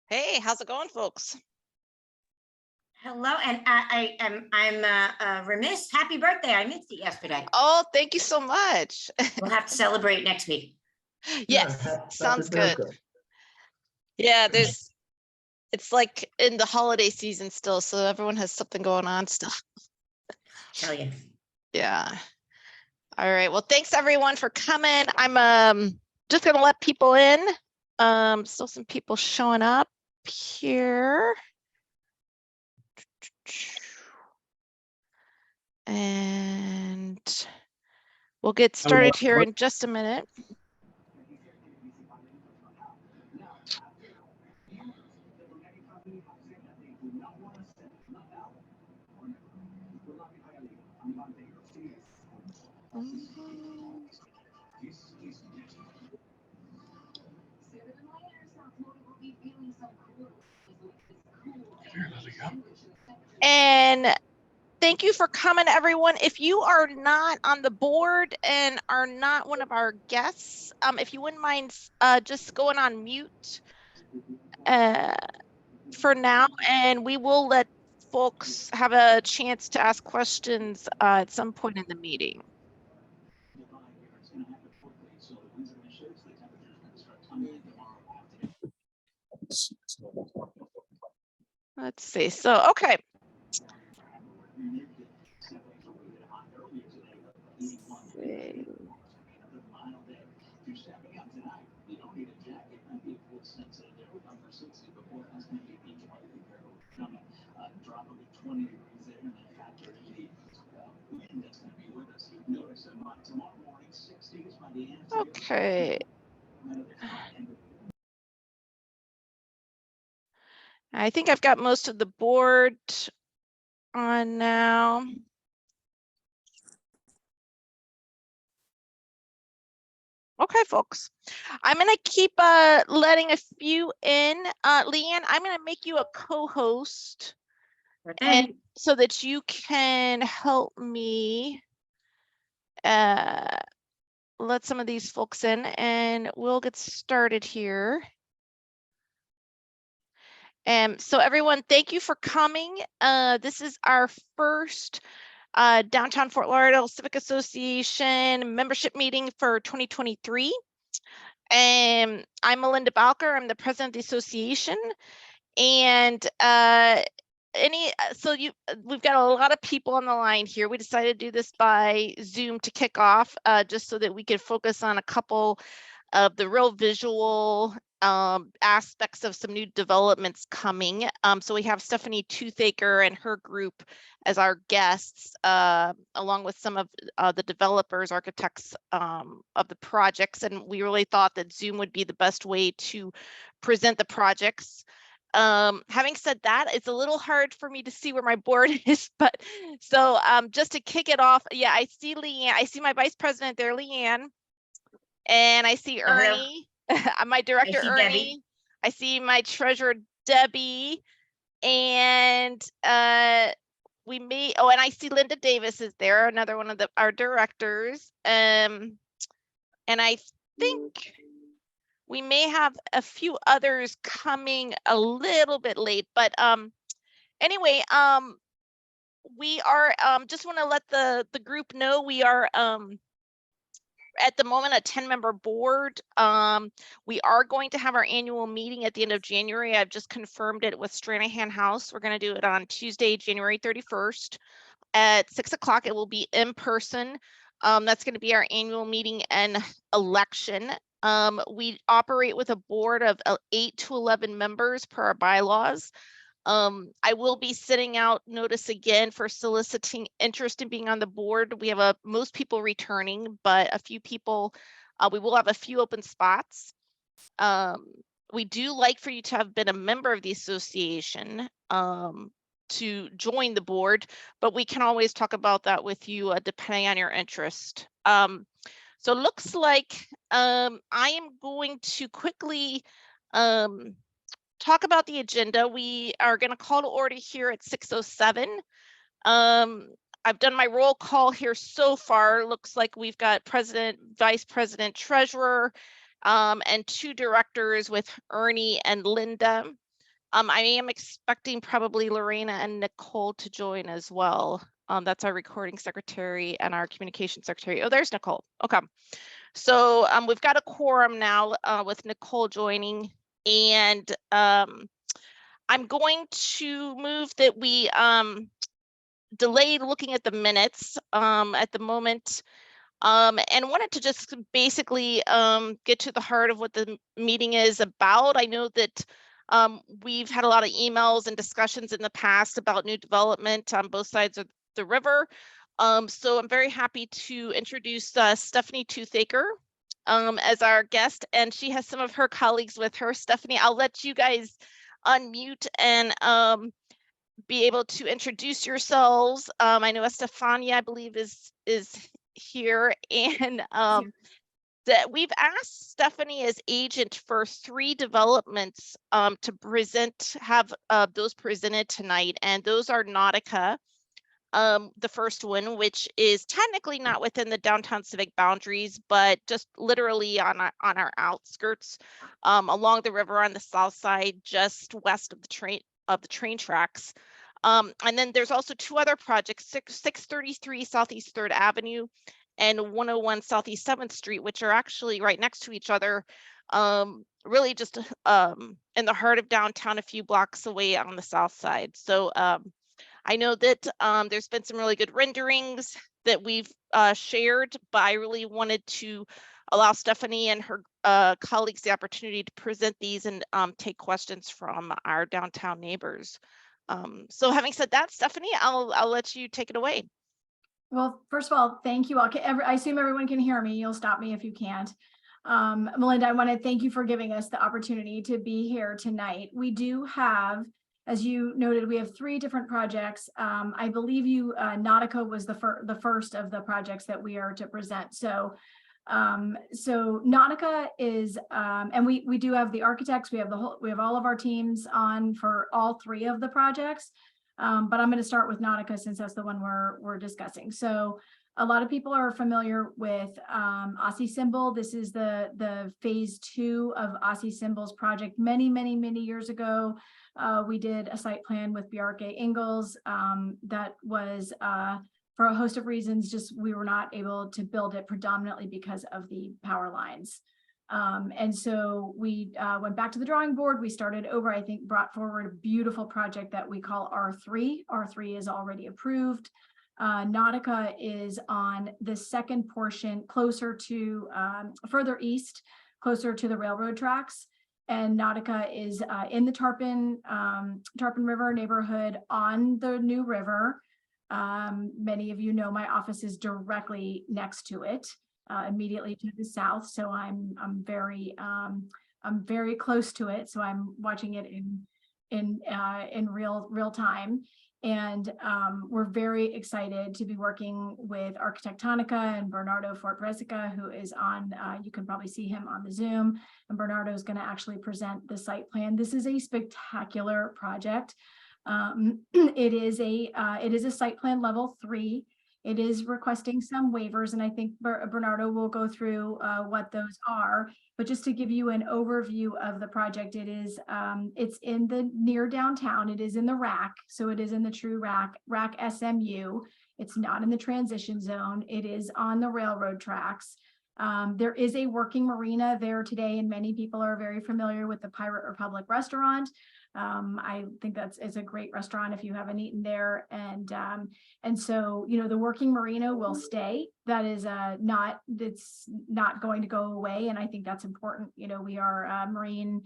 Hey, how's it going, folks? Hello, and I'm remiss. Happy birthday! I missed it yesterday. Oh, thank you so much. We'll have to celebrate next week. Yes, Yeah, sounds happy good. birthday. Yeah, it's like in the holiday season still, so everyone has something going on still. Tell you. Yeah. All right. Well, thanks everyone for coming. I'm just gonna let people in. Still some people showing up here. And we'll get started here in just a minute. And thank you for coming, everyone. If you are not on the board and are not one of our guests, if you wouldn't mind just going on mute for now, and we will let folks have a chance to ask questions at some point in the meeting. Let's see. So, okay. Okay. I think I've got most of the board on now. Okay, folks, I'm going to keep letting a few in. Leanne, I'm going to make you a co-host and so that you can help me let some of these folks in, and we'll get started here. So everyone, thank you for coming. This is our first Downtown Fort Lauderdale Civic Association membership meeting for 2023. And I'm Melinda Balker. I'm the president of the association. And we've got a lot of people on the line here. We decided to do this by Zoom to kick off, just so that we could focus on a couple of the real visual aspects of some new developments coming. So we have Stephanie Toothaker and her group as our guests, along with some of the developers, architects of the projects. And we really thought that Zoom would be the best way to present the projects. Having said that, it's a little hard for me to see where my board is, but so just to kick it off, yeah, I see Leanne. I see my vice president there, Leanne. And I see Ernie, my director, Ernie. Debbie. I see my treasurer, Debbie. And we may, and I see Linda Davis is there, another one of our directors. And I think we may have a few others coming a little bit late, but anyway, we are just want to let the group know we are at the moment a 10-member board. We are going to have our annual meeting at the end of January. I've just confirmed it with Stranahan House. We're going to do it on Tuesday, January 31st at 6 o'clock. It will be in person. That's going to be our annual meeting and election. We operate with a board of 8 to 11 members per our bylaws. I will be sending out notice again for soliciting interest in being on the board. We have most people returning, but a few people, we will have a few open spots. We do like for you to have been a member of the association to join the board, but we can always talk about that with you depending on your interest. So it looks like I am going to quickly talk about the agenda. We are going to call to order here at 6:07. I've done my roll call here so far. Looks like we've got president, vice president, treasurer, and 2 directors with Ernie and Linda. I am expecting probably Lorena and Nicole to join as well. That's our recording secretary and our communication secretary. Oh, there's Nicole. Okay. So we've got a quorum now with Nicole joining, and I'm going to move that we delay looking at the minutes at the moment, and wanted to just basically get to the heart of what the meeting is about. I know that we've had a lot of emails and discussions in the past about new development on both sides of the river. So I'm very happy to introduce Stephanie Toothaker as our guest, and she has some of her colleagues with her. Stephanie, I'll let you guys unmute and be able to introduce yourselves. I know Estefania, I believe, is here, and that we've asked Stephanie as agent for 3 developments to have those presented tonight, and those are Nautica, the first one, which is technically not within the downtown civic boundaries, but just literally on our outskirts, along the river on the south side, just west of the train tracks. And then there's also 2 other projects, 633 Southeast 3rd Avenue and 101 Southeast 7th Street, which are actually right next to each other, really just in the heart of downtown, a few blocks away on the south side. So I know that there's been some really good renderings that we've shared, but I really wanted to allow Stephanie and her colleagues the opportunity to present these and take questions from our downtown neighbors. So having said that, Stephanie, I'll let you take it away. Well, first of all, thank you all. I assume everyone can hear me. You'll stop me if you can't. Melinda, I want to thank you for giving us the opportunity to be here tonight. We do have, as you noted, we have 3 different projects. I believe Nautica was the first of the projects that we are to present. So Nautica is, and we do have the architects. We have all of our teams on for all 3 of the projects. But I'm going to start with Nautica since that's the one we're discussing. So a lot of people are familiar with Aussie Symbol. This is the phase 2 of Aussie Symbol's project. Many years ago, we did a site plan with Bjarke Ingels that was for a host of reasons, just we were not able to build it predominantly because of the power lines. And so we went back to the drawing board. We started over, I think, brought forward a beautiful project that we call R3. R3 is already approved. Nautica is on the second portion, closer to further east, closer to the railroad tracks. And Nautica is in the Tarpon River neighborhood on the New River. Many of you know my office is directly next to it. Immediately to the south, so I'm very close to it. So I'm watching it in real time, and we're very excited to be working with Arquitectonica and Bernardo Fortbresica, who is on. You can probably see him on the Zoom, and Bernardo is going to actually present the site plan. This is a spectacular project. It is a site plan level 3. It is requesting some waivers, and I think Bernardo will go through what those are. But just to give you an overview of the project, it's in the near downtown. It is in the RAC, so it is in the true RAC SMU. It's not in the transition zone. It is on the railroad tracks. There is a working marina there today, and many people are very familiar with the Pirate Republic restaurant. I think it's a great restaurant if you haven't eaten there, and so the working marina will stay. That is it's not going to go away, and I think that's important. We are marine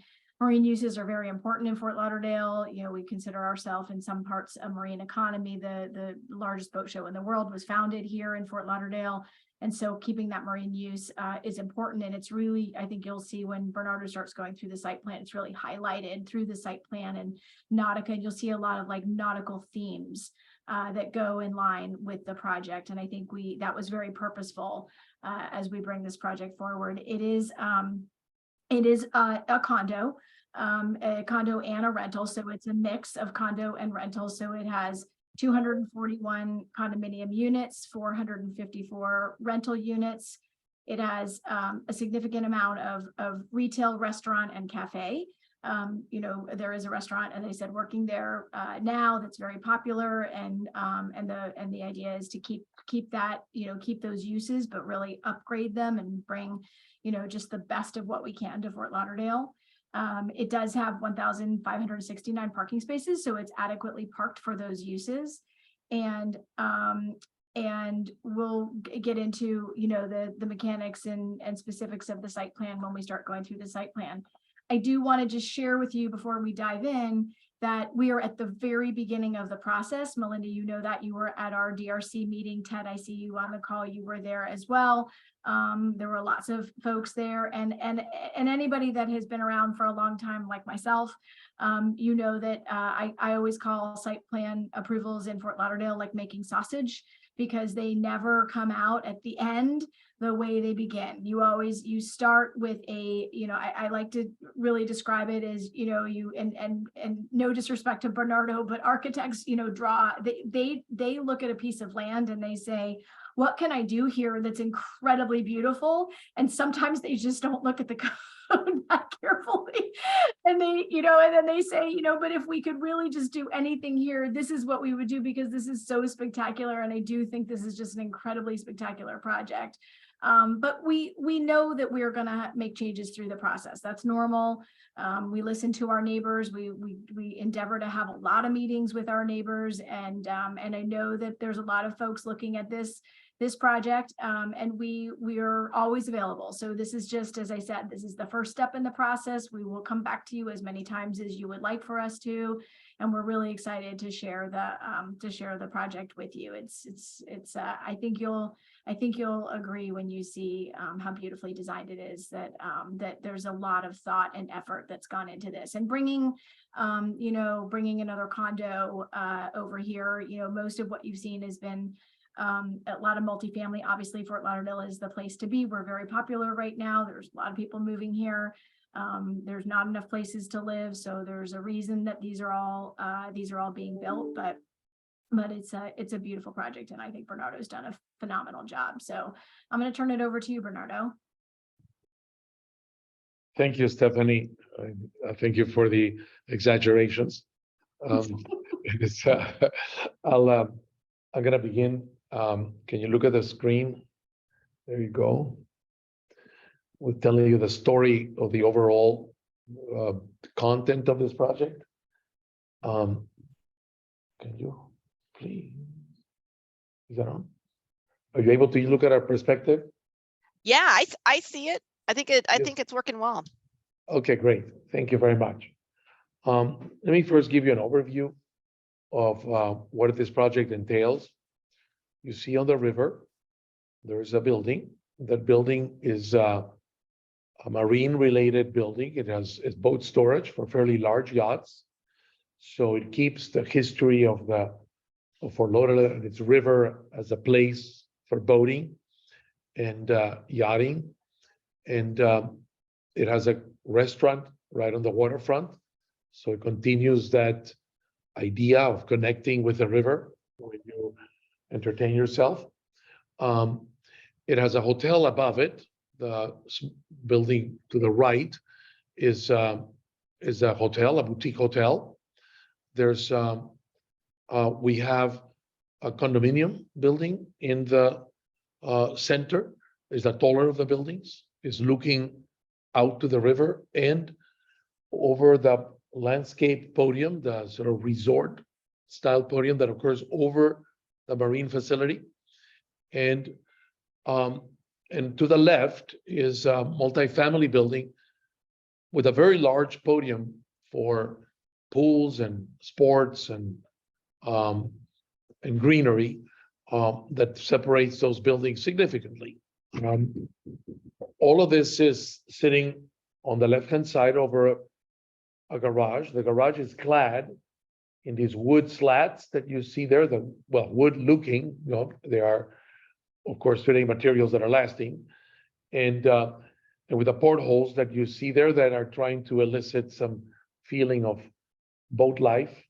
uses are very important in Fort Lauderdale. We consider ourselves in some parts a marine economy. The largest boat show in the world was founded here in Fort Lauderdale. And so keeping that marine use is important. And it's really, I think you'll see when Bernardo starts going through the site plan, it's really highlighted through the site plan and Nautica. And you'll see a lot of like nautical themes that go in line with the project. And I think that was very purposeful as we bring this project forward. It is a condo and a rental. So it's a mix of condo and rental. So it has 241 condominium units, 454 rental units. It has a significant amount of retail, restaurant, and cafe. there is a restaurant, and they said working there now that's very popular, and the idea is to keep that, keep those uses, but really upgrade them and bring, just the best of what we can to Fort Lauderdale. It does have 1,569 parking spaces, so it's adequately parked for those uses. And we'll get into, the mechanics and specifics of the site plan when we start going through the site plan. I do want to just share with you before we dive in that we are at the very beginning of the process. Melinda, that you were at our DRC meeting. Ted, I see you on the call. You were there as well. There were lots of folks there, and anybody that has been around for a long time, like myself, that I always call site plan approvals in Fort Lauderdale like making sausage, because they never come out at the end the way they begin. You start with I like to really describe it as, and no disrespect to Bernardo, but architects, they look at a piece of land and they say, what can I do here that's incredibly beautiful? And sometimes they just don't look at the code that carefully. And they, and then they say, but if we could really just do anything here, this is what we would do, because this is so spectacular. And I do think this is just an incredibly spectacular project. But we know that we are going to make changes through the process. That's normal. We listen to our neighbors. We endeavor to have a lot of meetings with our neighbors, and I know that there's a lot of folks looking at this project, and we are always available. So this is just, as I said, this is the first step in the process. We will come back to you as many times as you would like for us to, and we're really excited to share the project with you. It's I think you'll agree when you see how beautifully designed it is, that there's a lot of thought and effort that's gone into this, and bringing another condo over here. Most of what you've seen has been a lot of multifamily. Obviously, Fort Lauderdale is the place to be. We're very popular right now. There's a lot of people moving here. There's not enough places to live, so there's a reason that these are all being built. But it's a beautiful project, and I think Bernardo's done a phenomenal job. So I'm going to turn it over to you, Bernardo. Thank you, Stephanie. Thank you for the exaggerations. I'm going to begin. Can you look at the screen? There you go. We're telling you the story of the overall content of this project. Can you please? Is that on? Are you able to look at our perspective? Yeah, I see it. I think it's working well. Okay, great. Thank you very much. Let me first give you an overview of what this project entails. You see on the river, there's a building. That building is a marine-related building. It's boat storage for fairly large yachts. So it keeps the history of Fort Lauderdale and its river as a place for boating and yachting. And it has a restaurant right on the waterfront. So it continues that idea of connecting with the river when you entertain yourself. It has a hotel above it. The building to the right is a hotel, a boutique hotel. There's we have a condominium building in the center. Is the taller of the buildings, is looking out to the river and over the landscape podium, the sort of resort style podium that occurs over the marine facility. And to the left is a multifamily building with a very large podium for pools and sports and greenery that separates those buildings significantly. All of this is sitting on the left-hand side over a garage. The garage is clad in these wood slats that you see there, wood-looking, they are, of course, fitting materials that are lasting, and with the portholes that you see there that are trying to elicit some feeling of boat life.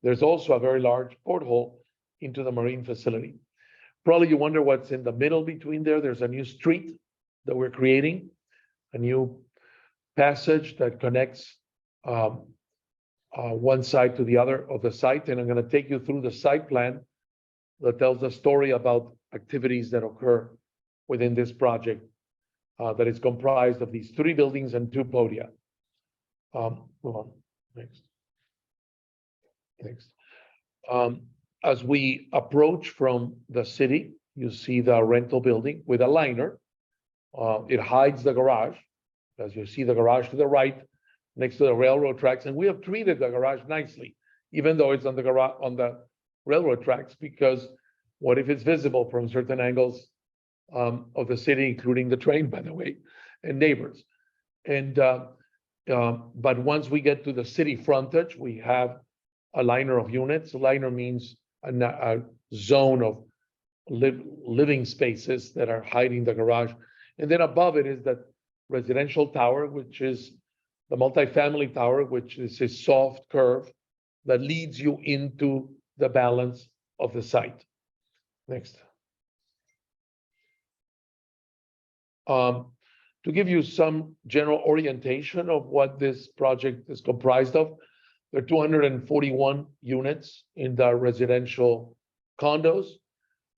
There's also a very large porthole into the marine facility. Probably you wonder what's in the middle between there. There's a new street that we're creating, a new passage that connects one side to the other of the site, and I'm going to take you through the site plan that tells a story about activities that occur within this project that is comprised of these 3 buildings and 2 podia. Move on, next. As we approach from the city, you see the rental building with a liner. It hides the garage, as you see the garage to the right, next to the railroad tracks, and we have treated the garage nicely, even though it's on the garage on the railroad tracks, because what if it's visible from certain angles of the city, including the train, by the way, and neighbors. And but once we get to the city frontage, we have a liner of units. A liner means a zone of living spaces that are hiding the garage, and then above it is the residential tower, which is the multifamily tower, which is a soft curve that leads you into the balance of the site. Next. To give you some general orientation of what this project is comprised of, there are 241 units in the residential condos.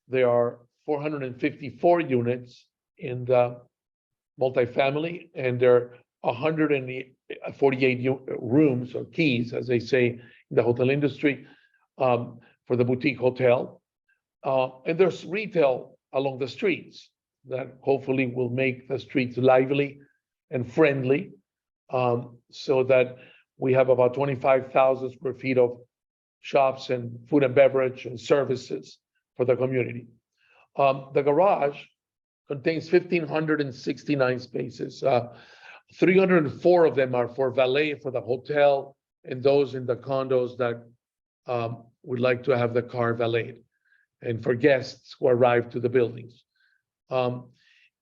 There are 454 units in the multifamily, and there are 148 rooms or keys, as they say in the hotel industry, for the boutique hotel. And there's retail along the streets that hopefully will make the streets lively and friendly, so that we have about 25,000 square feet of shops and food and beverage and services for the community. The garage contains 1,569 spaces. 304 of them are for valet for the hotel and those in the condos that would like to have the car valeted, and for guests who arrive to the buildings.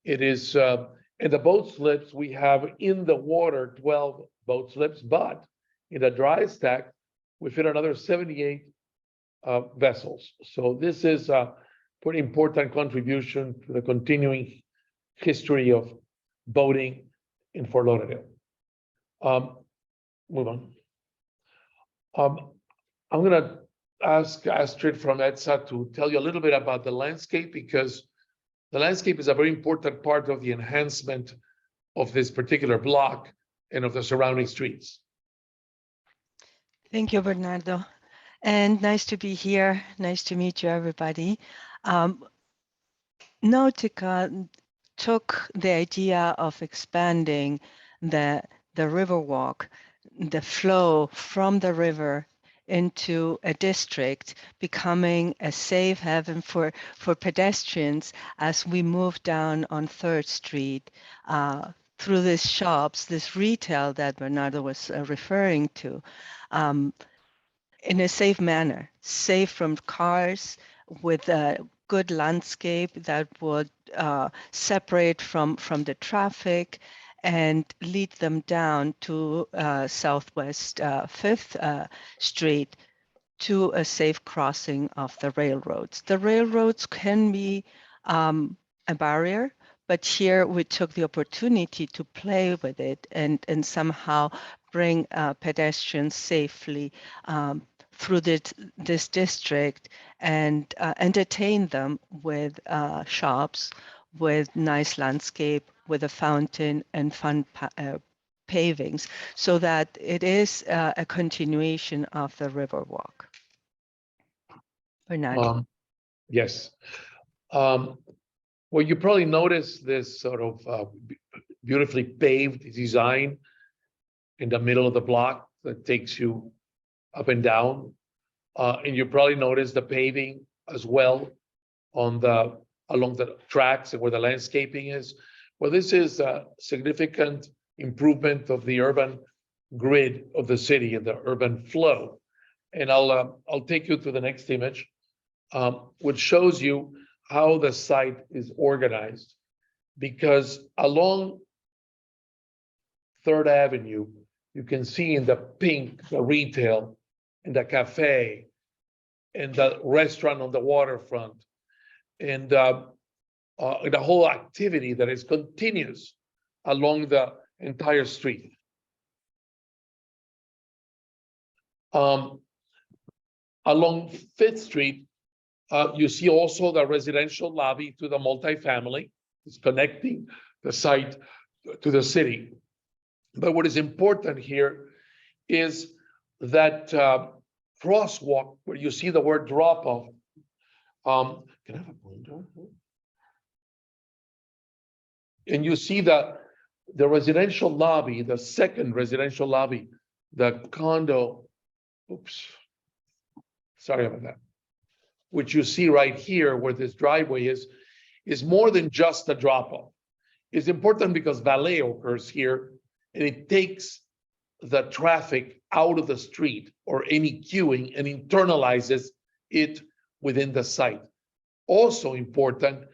It is in the boat slips, we have in the water 12 boat slips, but in the dry stack, we fit another 78 vessels. So this is a pretty important contribution to the continuing history of boating in Fort Lauderdale. Move on. I'm gonna ask Astrid from EDSA to tell you a little bit about the landscape, because the landscape is a very important part of the enhancement of this particular block and of the surrounding streets. Thank you, Bernardo. And nice to be here. Nice to meet you, everybody. Nautica took the idea of expanding the Riverwalk, the flow from the river into a district, becoming a safe haven for pedestrians as we move down on 3rd Street through these shops, this retail that Bernardo was referring to, in a safe manner, safe from cars, with a good landscape that would separate from the traffic and lead them down to Southwest 5th Street to a safe crossing of the railroads. The railroads can be a barrier, but here we took the opportunity to play with it and somehow bring pedestrians safely through this district and entertain them with shops, with nice landscape, with a fountain and fun pavings, so that it is a continuation of the Riverwalk. Bernardo. Yes. Well, you probably noticed this sort of beautifully paved design in the middle of the block that takes you up and down. And you probably noticed the paving as well on along the tracks and where the landscaping is. Well, this is a significant improvement of the urban grid of the city and the urban flow. And I'll take you to the next image, which shows you how the site is organized. Because along 3rd Avenue, you can see in the pink, the retail and the cafe and the restaurant on the waterfront, and the whole activity that is continuous along the entire street. Along 5th Street, you see also the residential lobby to the multifamily. It's connecting the site to the city. But what is important here is that crosswalk where you see the word drop off. Can I have a pointer? And you see the residential lobby, the second residential lobby, the condo, oops, sorry about that, which you see right here where this driveway is more than just a drop off. It's important because valet occurs here and it takes the traffic out of the street or any queuing and internalizes it within the site. Also important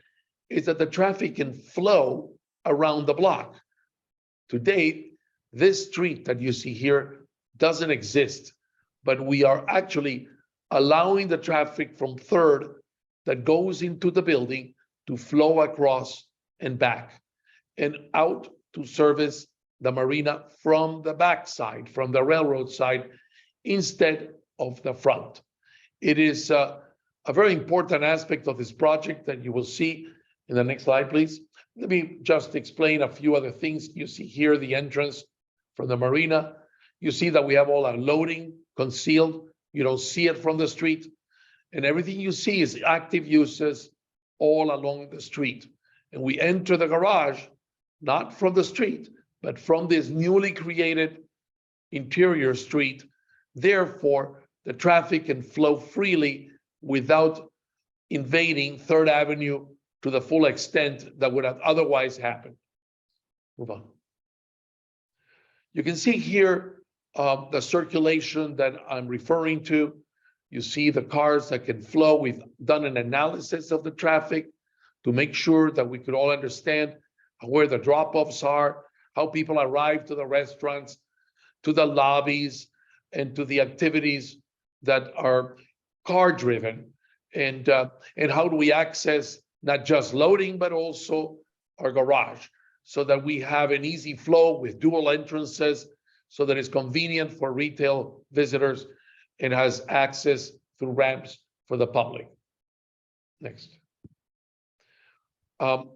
is that the traffic can flow around the block. To date, this street that you see here doesn't exist, but we are actually allowing the traffic from 3rd that goes into the building to flow across and back and out to service the marina from the backside, from the railroad side, instead of the front. It is a very important aspect of this project that you will see in the next slide, please. Let me just explain a few other things. You see here the entrance from the marina. You see that we have all our loading concealed. You don't see it from the street. And everything you see is active uses all along the street. And we enter the garage, not from the street, but from this newly created interior street. Therefore, the traffic can flow freely without invading 3rd Avenue to the full extent that would have otherwise happened. Move on. You can see here the circulation that I'm referring to. You see the cars that can flow. We've done an analysis of the traffic to make sure that we could all understand where the drop-offs are, how people arrive to the restaurants, to the lobbies, and to the activities that are car-driven, and how do we access not just loading, but also our garage, so that we have an easy flow with dual entrances, so that it's convenient for retail visitors and has access through ramps for the public. Next. Go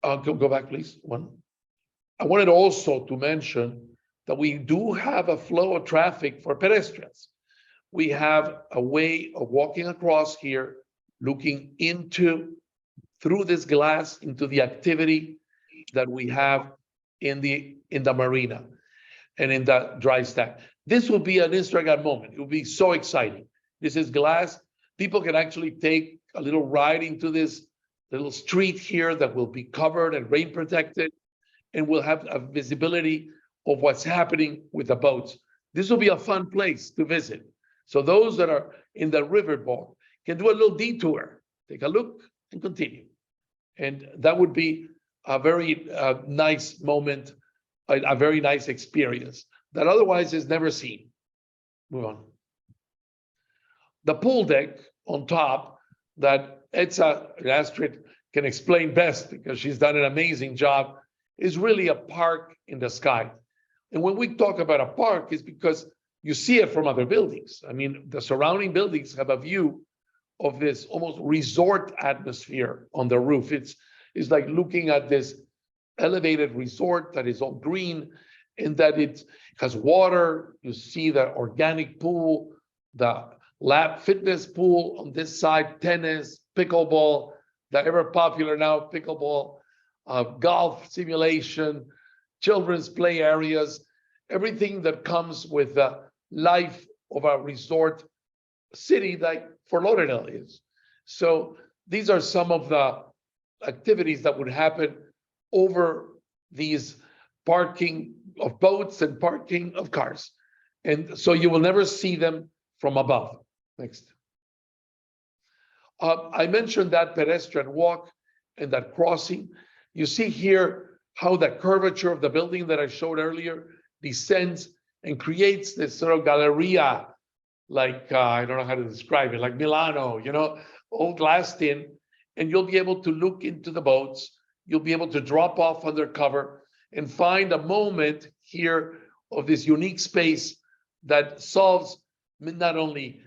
back, please. One. I wanted also to mention that we do have a flow of traffic for pedestrians. We have a way of walking across here, looking through this glass into the activity that we have in the marina and in the dry stack. This will be an Instagram moment. It will be so exciting. This is glass. People can actually take a little ride into this little street here that will be covered and rain protected, and we'll have a visibility of what's happening with the boats. This will be a fun place to visit. So those that are in the riverboat can do a little detour, take a look and continue. And that would be a very nice moment, a very nice experience that otherwise is never seen. Move on. The pool deck on top that Astrid can explain best because she's done an amazing job, is really a park in the sky. And when we talk about a park, it's because you see it from other buildings. I mean, the surrounding buildings have a view of this almost resort atmosphere on the roof. It's like looking at this elevated resort that is all green, and that it has water. You see the organic pool, the lab fitness pool on this side, tennis, pickleball, the ever popular now pickleball, golf simulation, children's play areas, everything that comes with the life of a resort city like Fort Lauderdale is. So these are some of the activities that would happen over these parking of boats and parking of cars. And so you will never see them from above. Next. I mentioned that pedestrian walk and that crossing. You see here how the curvature of the building that I showed earlier descends and creates this sort of galleria, like, I don't know how to describe it, like Milano, you know, all glassed in, and you'll be able to look into the boats. You'll be able to drop off under cover and find a moment here of this unique space that solves not only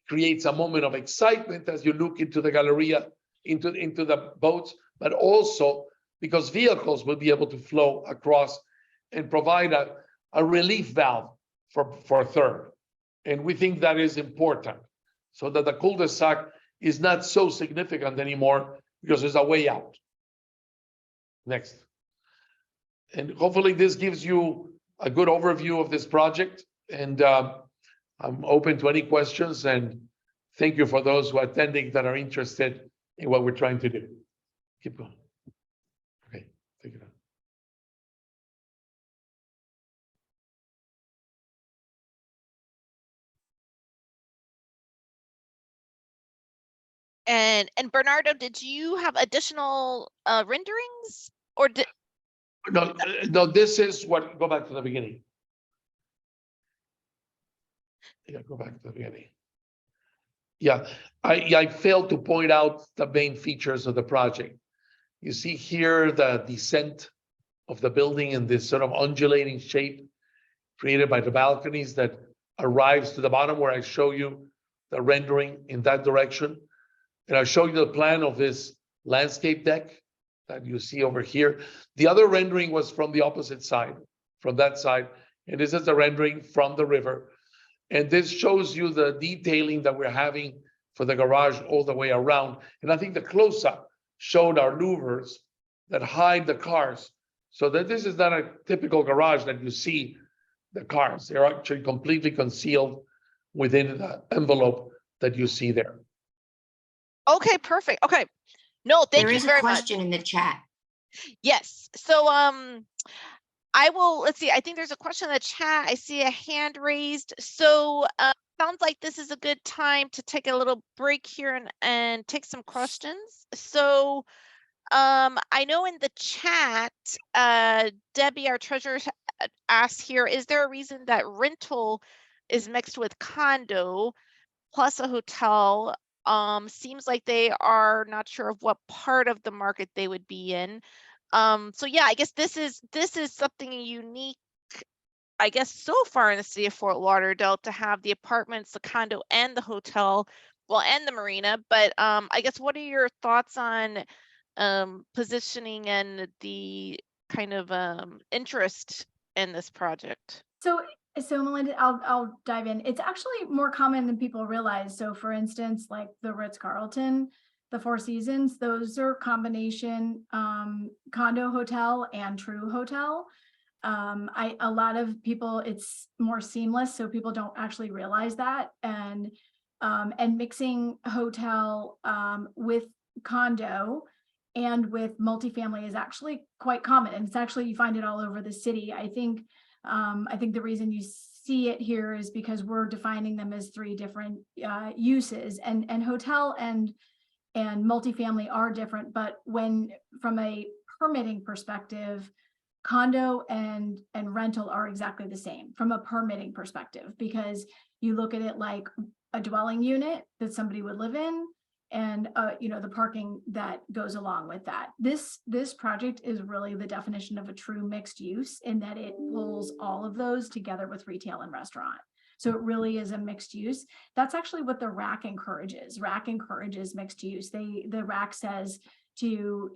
creates a moment of excitement as you look into the Galleria, into the boats, but also because vehicles will be able to flow across and provide a relief valve for third. And we think that is important, so that the cul-de-sac is not so significant anymore because there's a way out. Next. And hopefully this gives you a good overview of this project. And I'm open to any questions, and thank you for those who are attending that are interested in what we're trying to do. Keep going. Okay, take it on. And Bernardo, did you have additional renderings, or did? No, this is what, go back to the beginning. Yeah, go back to the beginning. Yeah, I failed to point out the main features of the project. You see here the descent of the building in this sort of undulating shape created by the balconies that arrives to the bottom, where I show you the rendering in that direction. And I show you the plan of this landscape deck that you see over here. The other rendering was from the opposite side, from that side. And this is the rendering from the river. And this shows you the detailing that we're having for the garage all the way around. And I think the close-up showed our louvers that hide the cars, so that this is not a typical garage that you see the cars. They're actually completely concealed within the envelope that you see there. Okay, perfect. Okay. No, thank There you is a very much. question in the chat. Yes. So I will, let's see, I think there's a question in the chat. I see a hand raised. So sounds like this is a good time to take a little break here and take some questions. So I know in the chat, Debbie, our treasurer, asked here, is there a reason that rental is mixed with condo plus a hotel? Seems like they are not sure of what part of the market they would be in. So yeah, I guess this is something unique, I guess, so far in the city of Fort Lauderdale, to have the apartments, the condo, and the hotel, well, and the marina. But I guess, what are your thoughts on positioning and the kind of interest in this project? So Melinda, I'll dive in. It's actually more common than people realize. So for instance, like the Ritz-Carlton, the Four Seasons, those are combination condo hotel and true hotel. A lot of people, it's more seamless, so people don't actually realize that. And mixing hotel with condo and with multifamily is actually quite common. And it's actually, you find it all over the city. I think the reason you see it here is because we're defining them as three different uses, and hotel and multifamily are different. But when, from a permitting perspective, condo and rental are exactly the same from a permitting perspective, because you look at it like a dwelling unit that somebody would live in, and the parking that goes along with that. This project is really the definition of a true mixed use, in that it pulls all of those together with retail and restaurant. So it really is a mixed use. That's actually what the RAC encourages. RAC encourages mixed use. The RAC says to,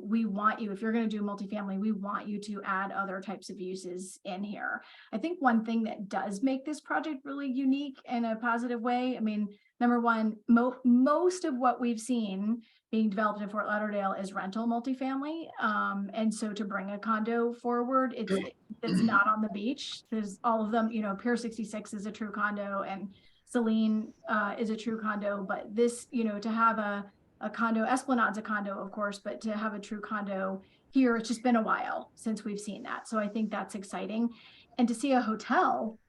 we want you, if you're going to do multifamily, we want you to add other types of uses in here. I think one thing that does make this project really unique in a positive way, I mean, number one, most of what we've seen being developed in Fort Lauderdale is rental multifamily. And so to bring a condo forward, it's not on the beach. There's all of them, Pier 66 is a true condo, and Celine is a true condo. But this, to have a condo, Esplanade's a condo, of course, but to have a true condo here, it's just been a while since we've seen that. So I think that's exciting. And to see a hotel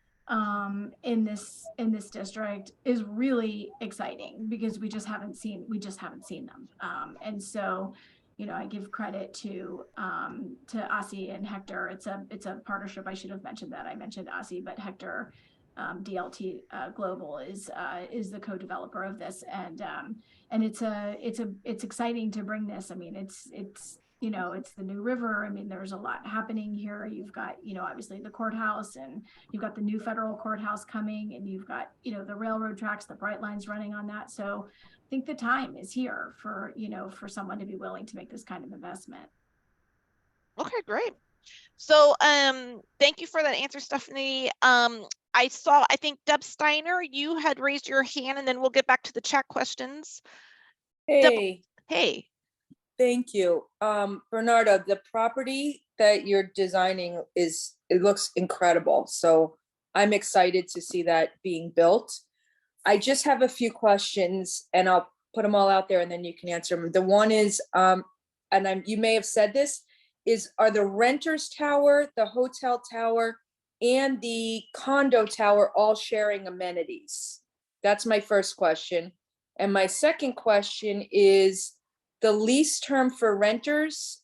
in this district is really exciting, because we just haven't seen them. And so, I give credit to Asi and Hector. It's a partnership. I should have mentioned that. I mentioned Asi, but Hector DLT Global is the co-developer of this, and it's exciting to bring this. I mean, it's you know, it's the new river. I mean, there's a lot happening here. You've got, you know, obviously the courthouse, and you've got the new federal courthouse coming, and you've got, you know, the railroad tracks, the bright lines running on that. So I think the time is here for, you know, for someone to be willing to make this kind of investment. Okay, great. So thank you for that answer, Stephanie. I think Deb Steiner, you had raised your hand, and then we'll get back to the chat questions. Hey, Hey. thank you. Bernardo, the property that you're designing it looks incredible. So I'm excited to see that being built. I just have a few questions, and I'll put them all out there and then you can answer them. The one is, you may have said this, are the renters tower, the hotel tower, and the condo tower all sharing amenities? That's my first question. And my second question is, the lease term for renters,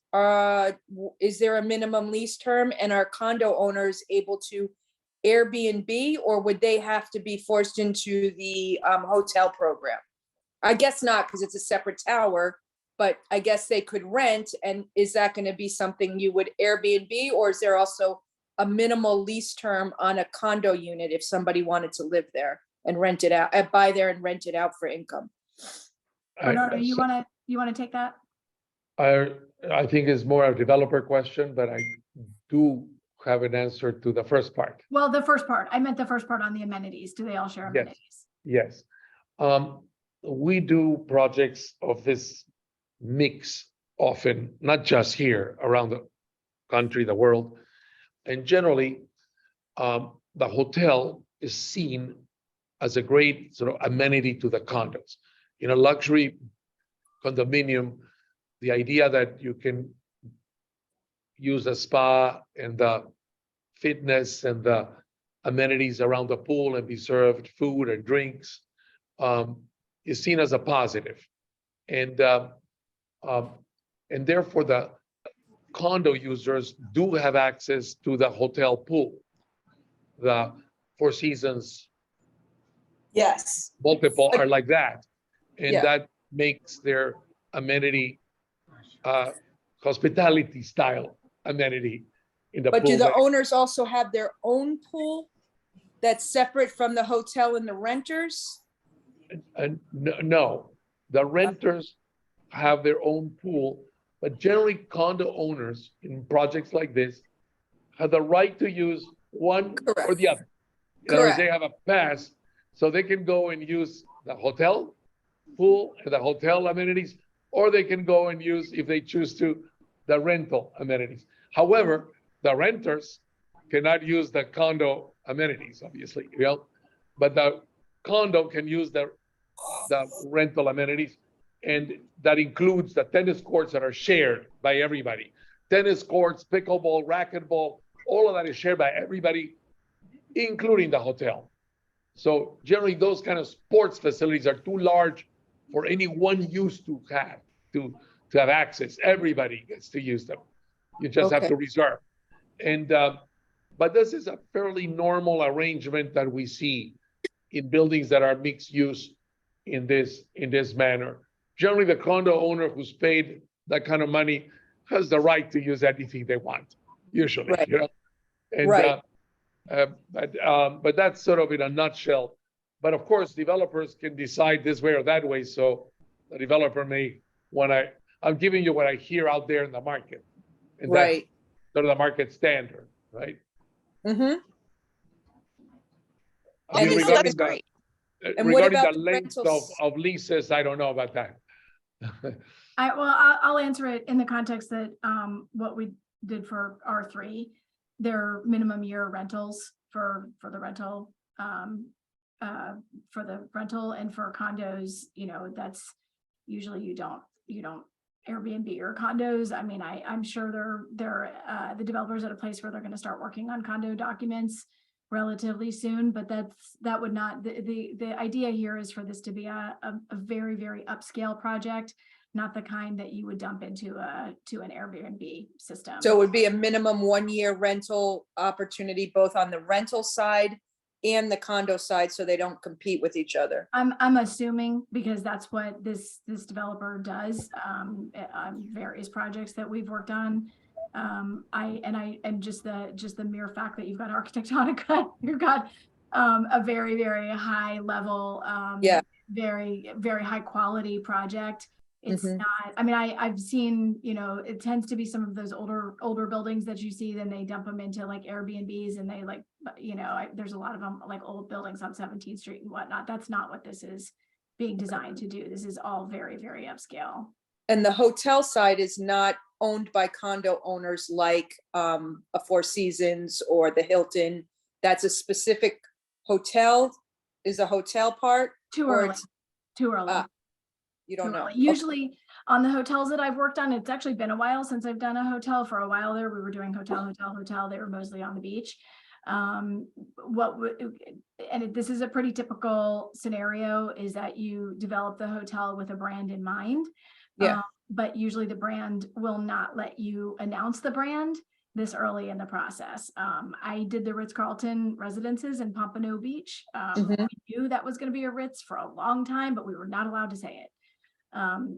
is there a minimum lease term, and are condo owners able to Airbnb, or would they have to be forced into the hotel program? I guess not, because it's a separate tower, but I guess they could rent. And is that going to be something you would Airbnb, or is there also a minimal lease term on a condo unit if somebody wanted to live there and rent it out, buy there and rent it out for income? Bernardo, you want to take that? I think it's more a developer question, but I do have an answer to the first part. Well, the first part, I meant the first part on the amenities. Do they all share Yes. amenities? Yes. We do projects of this mix often, not just here, around the country, the world. And generally, the hotel is seen as a great sort of amenity to the condos. In a luxury condominium, the idea that you can use a spa and the fitness and the amenities around the pool and be served food and drinks is seen as a positive. And therefore the condo users do have access to the hotel pool, the Four Seasons. Yes. Multiple are like that. And Yeah. that makes their amenity hospitality style amenity in the But pool. do the owners also have their own pool that's separate from the hotel and the renters? And no, the renters have their own pool, but generally condo owners in projects like this have the right to use one or the other. In other words, they have a pass, so they can go and use the hotel pool and the hotel amenities, or they can go and use, if they choose to, the rental amenities. However, the renters cannot use the condo amenities, obviously, you know, but the condo can use the rental amenities, and that includes the tennis courts that are shared by everybody. Tennis courts, pickleball, racquetball, all of that is shared by everybody, including the hotel. So generally, those kind of sports facilities are too large for any one use to have access. Everybody gets to use them. You just have to reserve. And but this is a fairly normal arrangement that we see in buildings that are mixed use in this manner. Generally, the condo owner who's paid that kind of money has the right to use anything they want, usually, you know. And, but that's sort of in a nutshell. But of course, developers can decide this way or that way. So the developer may want to. I'm giving you what I hear out there in the market, and that's sort of the market standard, right? Mm-hmm. I mean, that's great. Regarding the length of leases, I don't know about that. I'll answer it in the context that what we did for R3, their minimum year rentals for the rental, and for condos, you know, that's usually you don't Airbnb or condos. I mean, I'm sure they're the developers at a place where they're going to start working on condo documents relatively soon, but that would not, the idea here is for this to be a very, very upscale project, not the kind that you would dump into an Airbnb system. So it would be a minimum 1 year rental opportunity, both on the rental side and the condo side so they don't compete with each other? I'm assuming because that's what this developer does on various projects that we've worked on. And just the mere fact that you've got Architectonica, you've got a very, very high level, Yeah. very, very high quality project. It's Mhm. not, I mean, I've seen, you know, it tends to be some of those older buildings that you see, then they dump them into like Airbnbs and they like, you know, there's a lot of them like old buildings on 17th Street and whatnot. That's not what this is being designed to do. This is all very, very upscale. And the hotel side is not owned by condo owners like a Four Seasons or the Hilton. That's a specific hotel, is a hotel part? Too or early, it's- too early. You don't too know? early. Usually on the hotels that I've worked on, it's actually been a while since I've done a hotel. For a while there, we were doing hotel. They were mostly on the beach. This is a pretty typical scenario, is that you develop the hotel with a brand in mind. Yeah. But usually the brand will not let you announce the brand this early in the process. I did the Ritz-Carlton residences in Pompano Beach. Mhm. We knew that was going to be a Ritz for a long time, but we were not allowed to say it.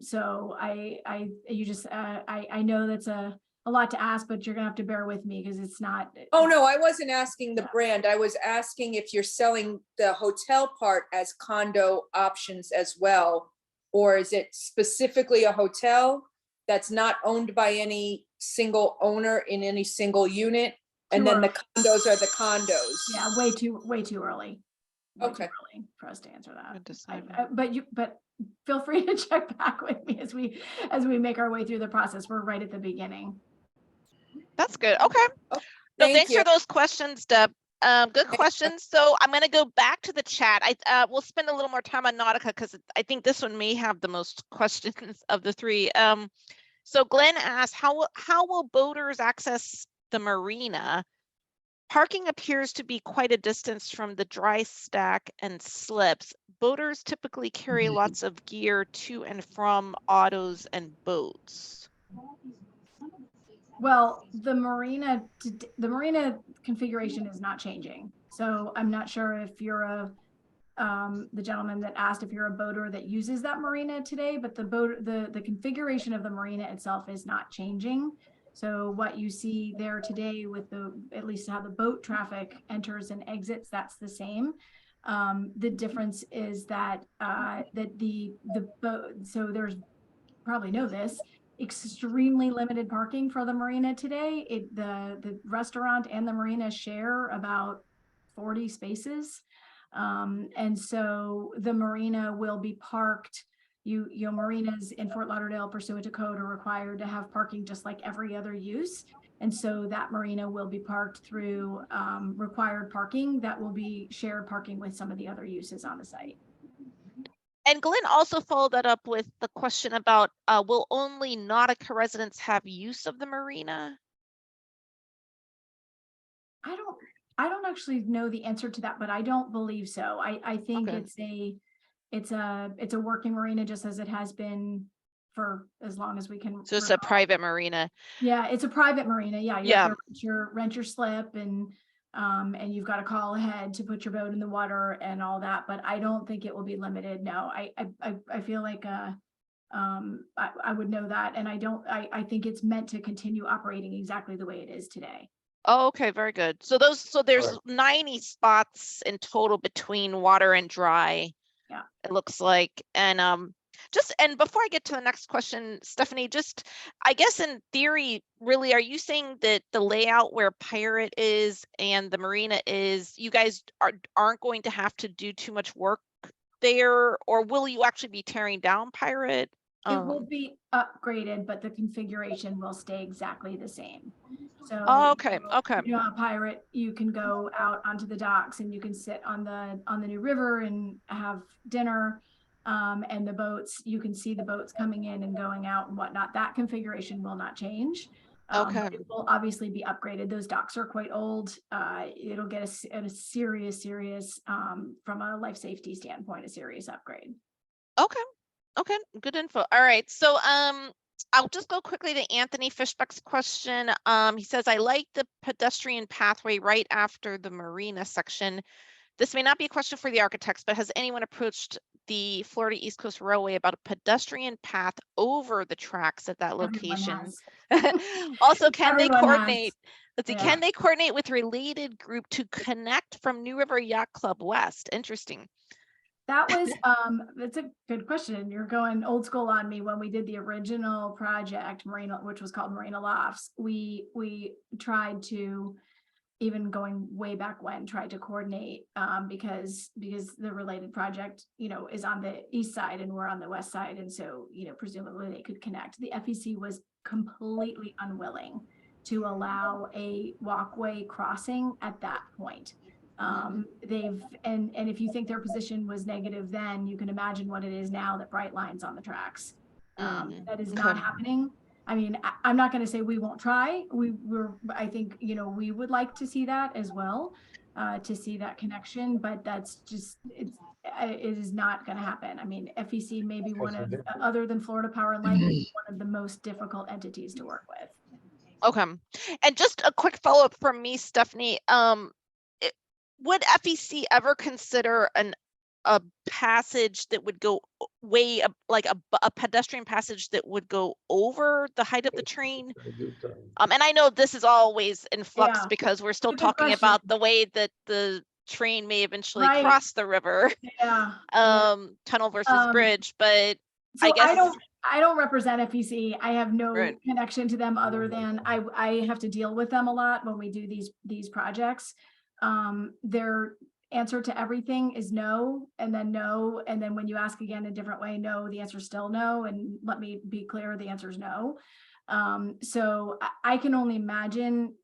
So I know that's a lot to ask, but you're gonna have to bear with me because it's not. Oh, no, I wasn't asking the brand. I was asking if you're selling the hotel part as condo options as well, or is it specifically a hotel that's not owned by any single owner in any single unit? And then the condos are the condos. Yeah, way too early. Way too Okay. early for us to answer that. Good to say. But feel free to check back with me as we make our way through the process. We're right at the beginning. That's good. Okay. So Thank thanks you. for those questions, Deb. Good questions. So I'm going to go back to the chat. We'll spend a little more time on Nautica because I think this one may have the most questions of the three. So Glenn asked, how will boaters access the marina? Parking appears to be quite a distance from the dry stack and slips. Boaters typically carry lots of gear to and from autos and boats. Well, the marina configuration is not changing. So I'm not sure if you're the gentleman that asked if you're a boater that uses that marina today, but the configuration of the marina itself is not changing. So what you see there today with at least how the boat traffic enters and exits, that's the same. The difference is that the boat, so there's probably know this, extremely limited parking for the marina today. The restaurant and the marina share about 40 spaces. And so the marina will be parked. Your marinas in Fort Lauderdale pursuant to code are required to have parking just like every other use. And so that marina will be parked through required parking that will be shared parking with some of the other uses on the site. And Glenn also followed that up with the question about, will only Nautica residents have use of the marina? I don't actually know the answer to that, but I don't believe so. I think Okay. it's a working marina just as it has been for as long as we can. So it's a private marina. Yeah, it's a private marina. Yeah, you Yeah. have to rent your slip and you've got to call ahead to put your boat in the water and all that. But I don't think it will be limited. No, I feel like I would know that, and I think it's meant to continue operating exactly the way it is today. Oh, okay, very good. So there's 90 spots in total between water and dry. Yeah. It looks like. And before I get to the next question, Stephanie, I guess in theory, really, are you saying that the layout where Pirate is and the marina is, you guys aren't going to have to do too much work there, or will you actually be tearing down Pirate? It will be upgraded, but the configuration will stay exactly the same. So Okay. you know, a Pirate, you can go out onto the docks and you can sit on the new river and have dinner. And the boats, you can see the boats coming in and going out and whatnot. That configuration will not change. Okay. It will obviously be upgraded. Those docks are quite old. It'll get a serious from a life safety standpoint, a serious upgrade. Okay, good info. All right, so I'll just go quickly to Anthony Fishbeck's question. He says, I like the pedestrian pathway right after the marina section. This may not be a question for the architects, but has anyone approached the Florida East Coast Railway about a pedestrian path over the tracks at that Everyone location? has. Also, can they Everyone has. coordinate? Let's see, Yeah. can they coordinate with related group to connect from New River Yacht Club West? Interesting. That was, that's a good question. You're going old school on me. When we did the original project, Marina, which was called Marina Lofts, we tried to, even going way back when, tried to coordinate, because the related project, is on the east side and we're on the west side. And so, presumably they could connect. The FEC was completely unwilling to allow a walkway crossing at that point. And if you think their position was negative then, you can imagine what it is now that bright lines on the tracks. That is not happening. I mean, I'm not going to say we won't try. I think, we would like to see that as well, to see that connection, but that's just, it is not going to happen. I mean, FEC may be one of, other than Florida Power and Light, one of the most difficult entities to work with. Okay. And just a quick follow-up from me, Stephanie. Would FEC ever consider a passage that would go way like a pedestrian passage that would go over the height of the train? And I know this is always in flux because we're still talking about the way that the train may eventually cross the river. Tunnel versus bridge, but so I guess I don't represent FEC. I have no connection to them other than I have to deal with them a lot when we do these projects. Their answer to everything is no, and then no, and then when you ask again a different way, no, the answer is still no. And let me be clear, the answer is no. So I can only imagine,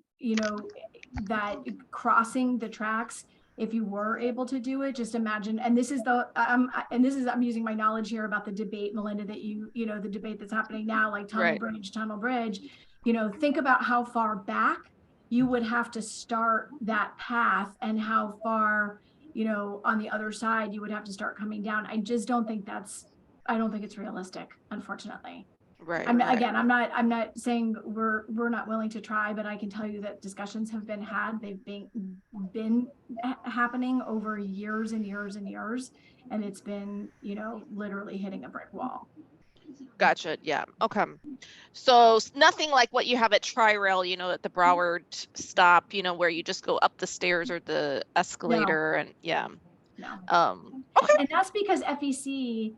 that crossing the tracks, if you were able to do it, just imagine. And this is I'm using my knowledge here about the debate, Melinda, that the debate that's happening now, like tunnel bridge. Think about how far back you would have to start that path and how far, on the other side you would have to start coming down. I just don't think I don't think it's realistic, unfortunately. I'm not saying we're not willing to try, but I can tell you that discussions have been had. They've been happening over years and years and years, and it's been, literally hitting a brick wall. Gotcha. Yeah. Okay. So nothing like what you have at Tri-Rail, at the Broward stop, where you just go up the stairs or the escalator and Okay. And that's because FEC,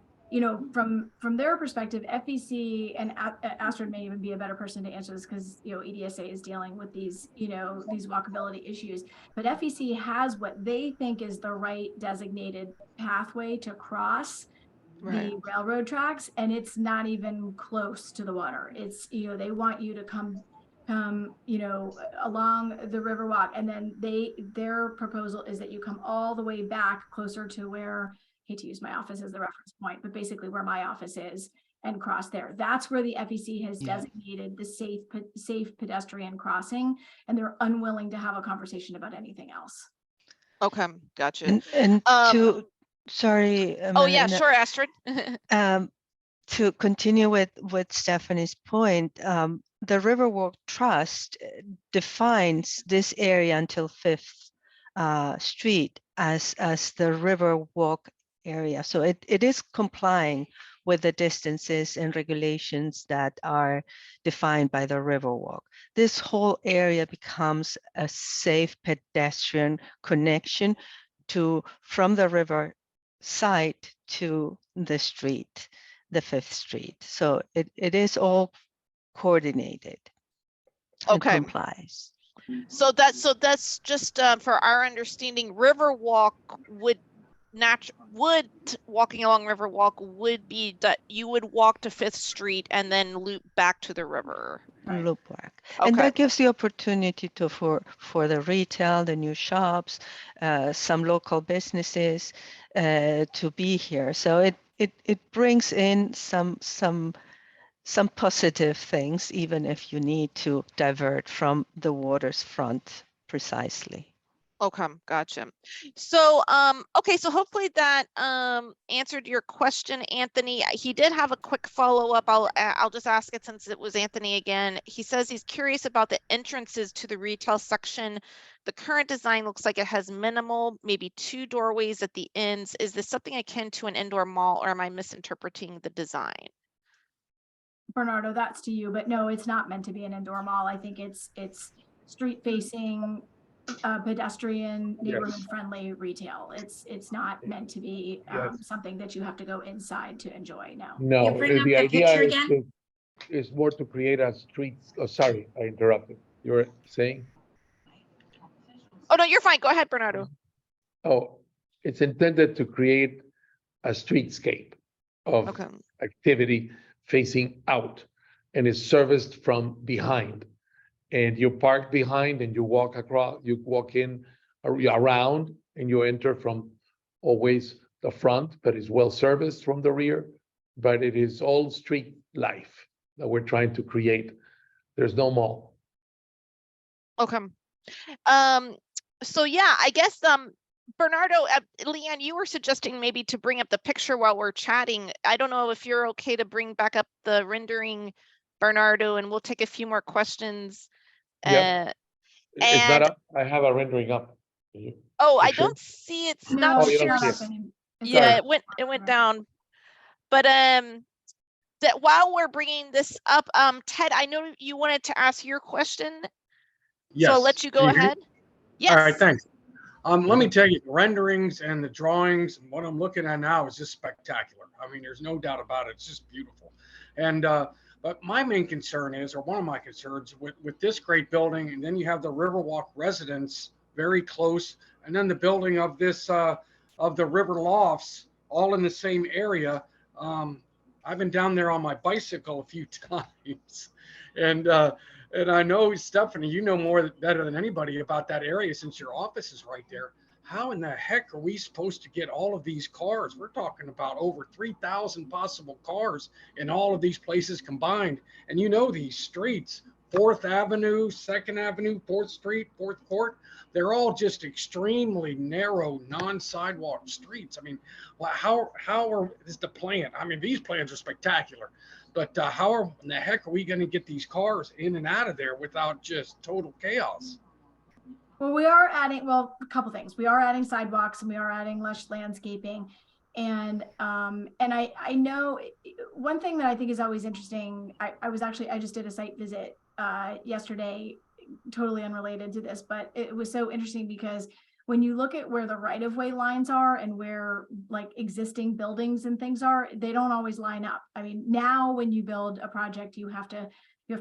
from their perspective, FEC and Astrid may even be a better person to answer this because, EDSA is dealing with these, these walkability issues, but FEC has what they think is the right designated pathway to cross the railroad tracks, and it's not even close to the water. It's, they want you to come, along the Riverwalk, and then their proposal is that you come all the way back closer to where, I hate to use my office as the reference point, but basically where my office is, and cross there. That's where the FEC has designated the safe pedestrian crossing, and they're unwilling to have a conversation about anything else. Okay, gotcha. And sorry. Sure, Astrid. To continue with Stephanie's point, the Riverwalk Trust defines this area until 5th Street as the Riverwalk area. So it is complying with the distances and regulations that are defined by the Riverwalk. This whole area becomes a safe pedestrian connection from the river side to the street, the 5th Street. So it is all coordinated and complies. So that's just for our understanding, Riverwalk would walking along Riverwalk would be that you would walk to 5th Street and then loop back to the river. Loop back. And that gives the opportunity for the retail, the new shops, some local businesses to be here. So it brings in some positive things, even if you need to divert from the water's front precisely. Okay, gotcha. So, so hopefully that answered your question, Anthony. He did have a quick follow-up. I'll just ask it since it was Anthony again. He says he's curious about the entrances to the retail section the current design looks like it has minimal, maybe 2 doorways at the ends. Is this something akin to an indoor mall, or am I misinterpreting the design? Bernardo, that's to you, but no, it's not meant to be an indoor mall. I think it's street facing, pedestrian, neighborhood friendly retail. It's not meant to be Yes. something that you have to go inside to enjoy. No. No, bring up the the idea picture is again? is more to create a street. Oh, sorry, I interrupted. You were saying? Oh, no, you're fine. Go ahead, Bernardo. Oh, it's intended to create a streetscape of Okay. activity facing out, and is serviced from behind. And you park behind and you walk across, you walk in around, and you enter from always the front, but it's well serviced from the rear. But it is all street life that we're trying to create. There's no mall. Okay. So yeah, I guess Bernardo, Leanne, you were suggesting maybe to bring up the picture while we're chatting. I don't know if you're okay to bring back up the rendering, Bernardo, and we'll take a few more questions. Yep. It's not and- up. I have a rendering up. Oh, You I sure? don't see it's No, not Oh, you don't not see up it. any- it's Yeah, not it went up. down. But that while we're bringing this up, Ted, I know you wanted to ask your question, so I'll let you go Can hear me? ahead. Yes. All right, thanks. Let me tell you, the renderings and the drawings and what I'm looking at now is just spectacular. I mean, there's no doubt about it. It's just beautiful. And but my main concern is, or one of my concerns with this great building, and then you have the Riverwalk residence very close, and then the building of this of the River Lofts all in the same area. I've been down there on my bicycle a few times, and I know, Stephanie, you know better than anybody about that area since your office is right there. How in the heck are we supposed to get all of these cars? We're talking about over 3,000 possible cars in all of these places combined. And you know, these streets, 4th Avenue, 2nd Avenue, 4th Street, 4th Court, they're all just extremely narrow, non-sidewalk streets. I mean, how is the plan? I mean, these plans are spectacular. But how in the heck are we going to get these cars in and out of there without just total chaos? Well, we are adding, a couple things. We are adding sidewalks and we are adding lush landscaping. And I know one thing that I think is always interesting. I just did a site visit yesterday, totally unrelated to this, but it was so interesting because when you look at where the right-of-way lines are and where like existing buildings and things are, they don't always line up. I mean, now when you build a project, you have to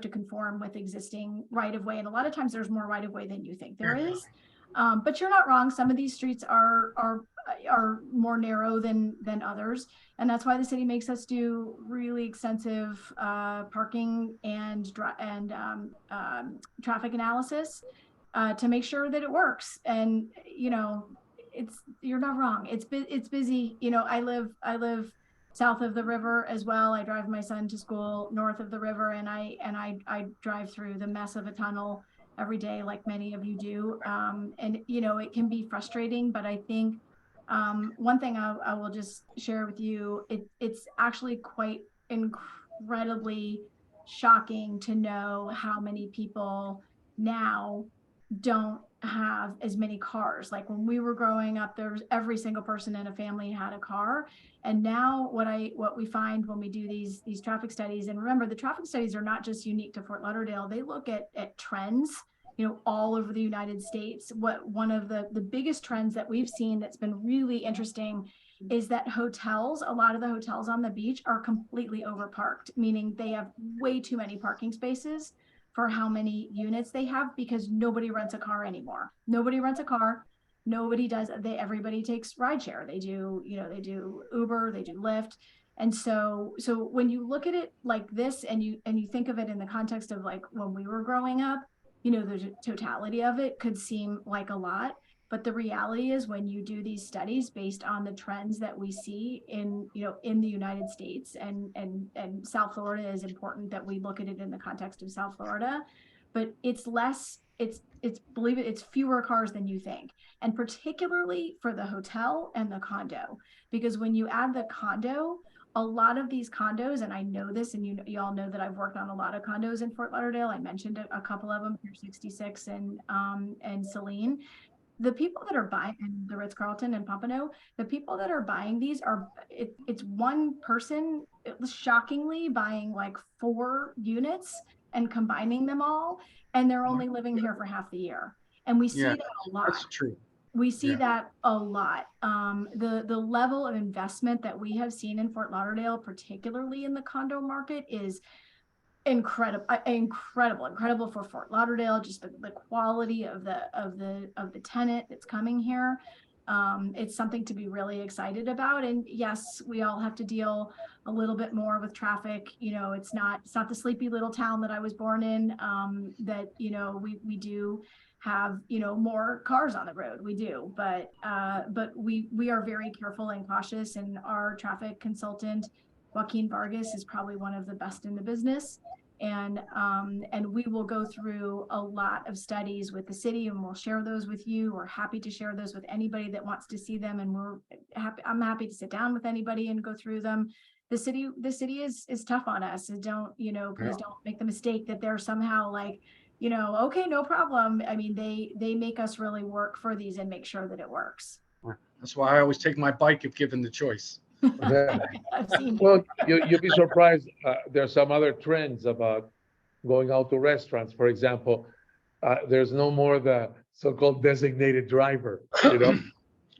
conform with existing right-of-way. And a lot of times there's more right-of-way than you think there is. But you're not wrong. Some of these streets are more narrow than others. And that's why the city makes us do really extensive parking and traffic analysis to make sure that it works. And, you know, you're not wrong. It's busy. You know, I live south of the river as well. I drive my son to school north of the river, and I drive through the mess of a tunnel every day, like many of you do. And, you know, it can be frustrating, but I think one thing I will just share with you, it's actually quite incredibly shocking to know how many people now don't have as many cars. Like when we were growing up, there was every single person in a family had a car. And now what we find when we do these traffic studies, and remember, the traffic studies are not just unique to Fort Lauderdale, they look at trends, you know, all over the United States. One of the biggest trends that we've seen that's been really interesting is that a lot of the hotels on the beach are completely overparked, meaning they have way too many parking spaces for how many units they have, because nobody rents a car anymore. Nobody rents a car. Nobody does. Everybody takes rideshare. They do Uber, they do Lyft. And so when you look at it like this and you think of it in the context of like when we were growing up, you know, the totality of it could seem like a lot. But the reality is, when you do these studies based on the trends that we see in the United States, and South Florida is important that we look at it in the context of South Florida, but it's believe it, it's fewer cars than you think. And particularly for the hotel and the condo, because when you add the condo, a lot of these condos, and I know this, and you all know that I've worked on a lot of condos in Fort Lauderdale. I mentioned a couple of them, Pier 66 and Celine. The people that are buying, and the Ritz-Carlton and Pompano, the people that are buying these it's one person, shockingly, buying like 4 units and combining them all, and they're only living here for half the year. And we see Yeah, that a lot. that's true. We see Yeah. that a lot. The level of investment that we have seen in Fort Lauderdale, particularly in the condo market, is incredible for Fort Lauderdale. Just the quality of the tenant that's coming here. It's something to be really excited about. And yes, we all have to deal a little bit more with traffic. You know, it's not the sleepy little town that I was born in. That, you know, we do have, you know, more cars on the road. We do, but we are very careful and cautious. And our traffic consultant, Joaquin Vargas, is probably one of the best in the business. And we will go through a lot of studies with the city, and we'll share those with you. We're happy to share those with anybody that wants to see them. And I'm happy to sit down with anybody and go through them. The city is tough on us. And don't, you know, please don't make the mistake that they're somehow like, you know, okay, no problem. I mean, they make us really work for these and make sure that it works. That's why I always take my bike if given the choice. Yeah. I've seen. Well, you'll be surprised. There's some other trends about going out to restaurants. For example, there's no more the so-called designated driver, you know?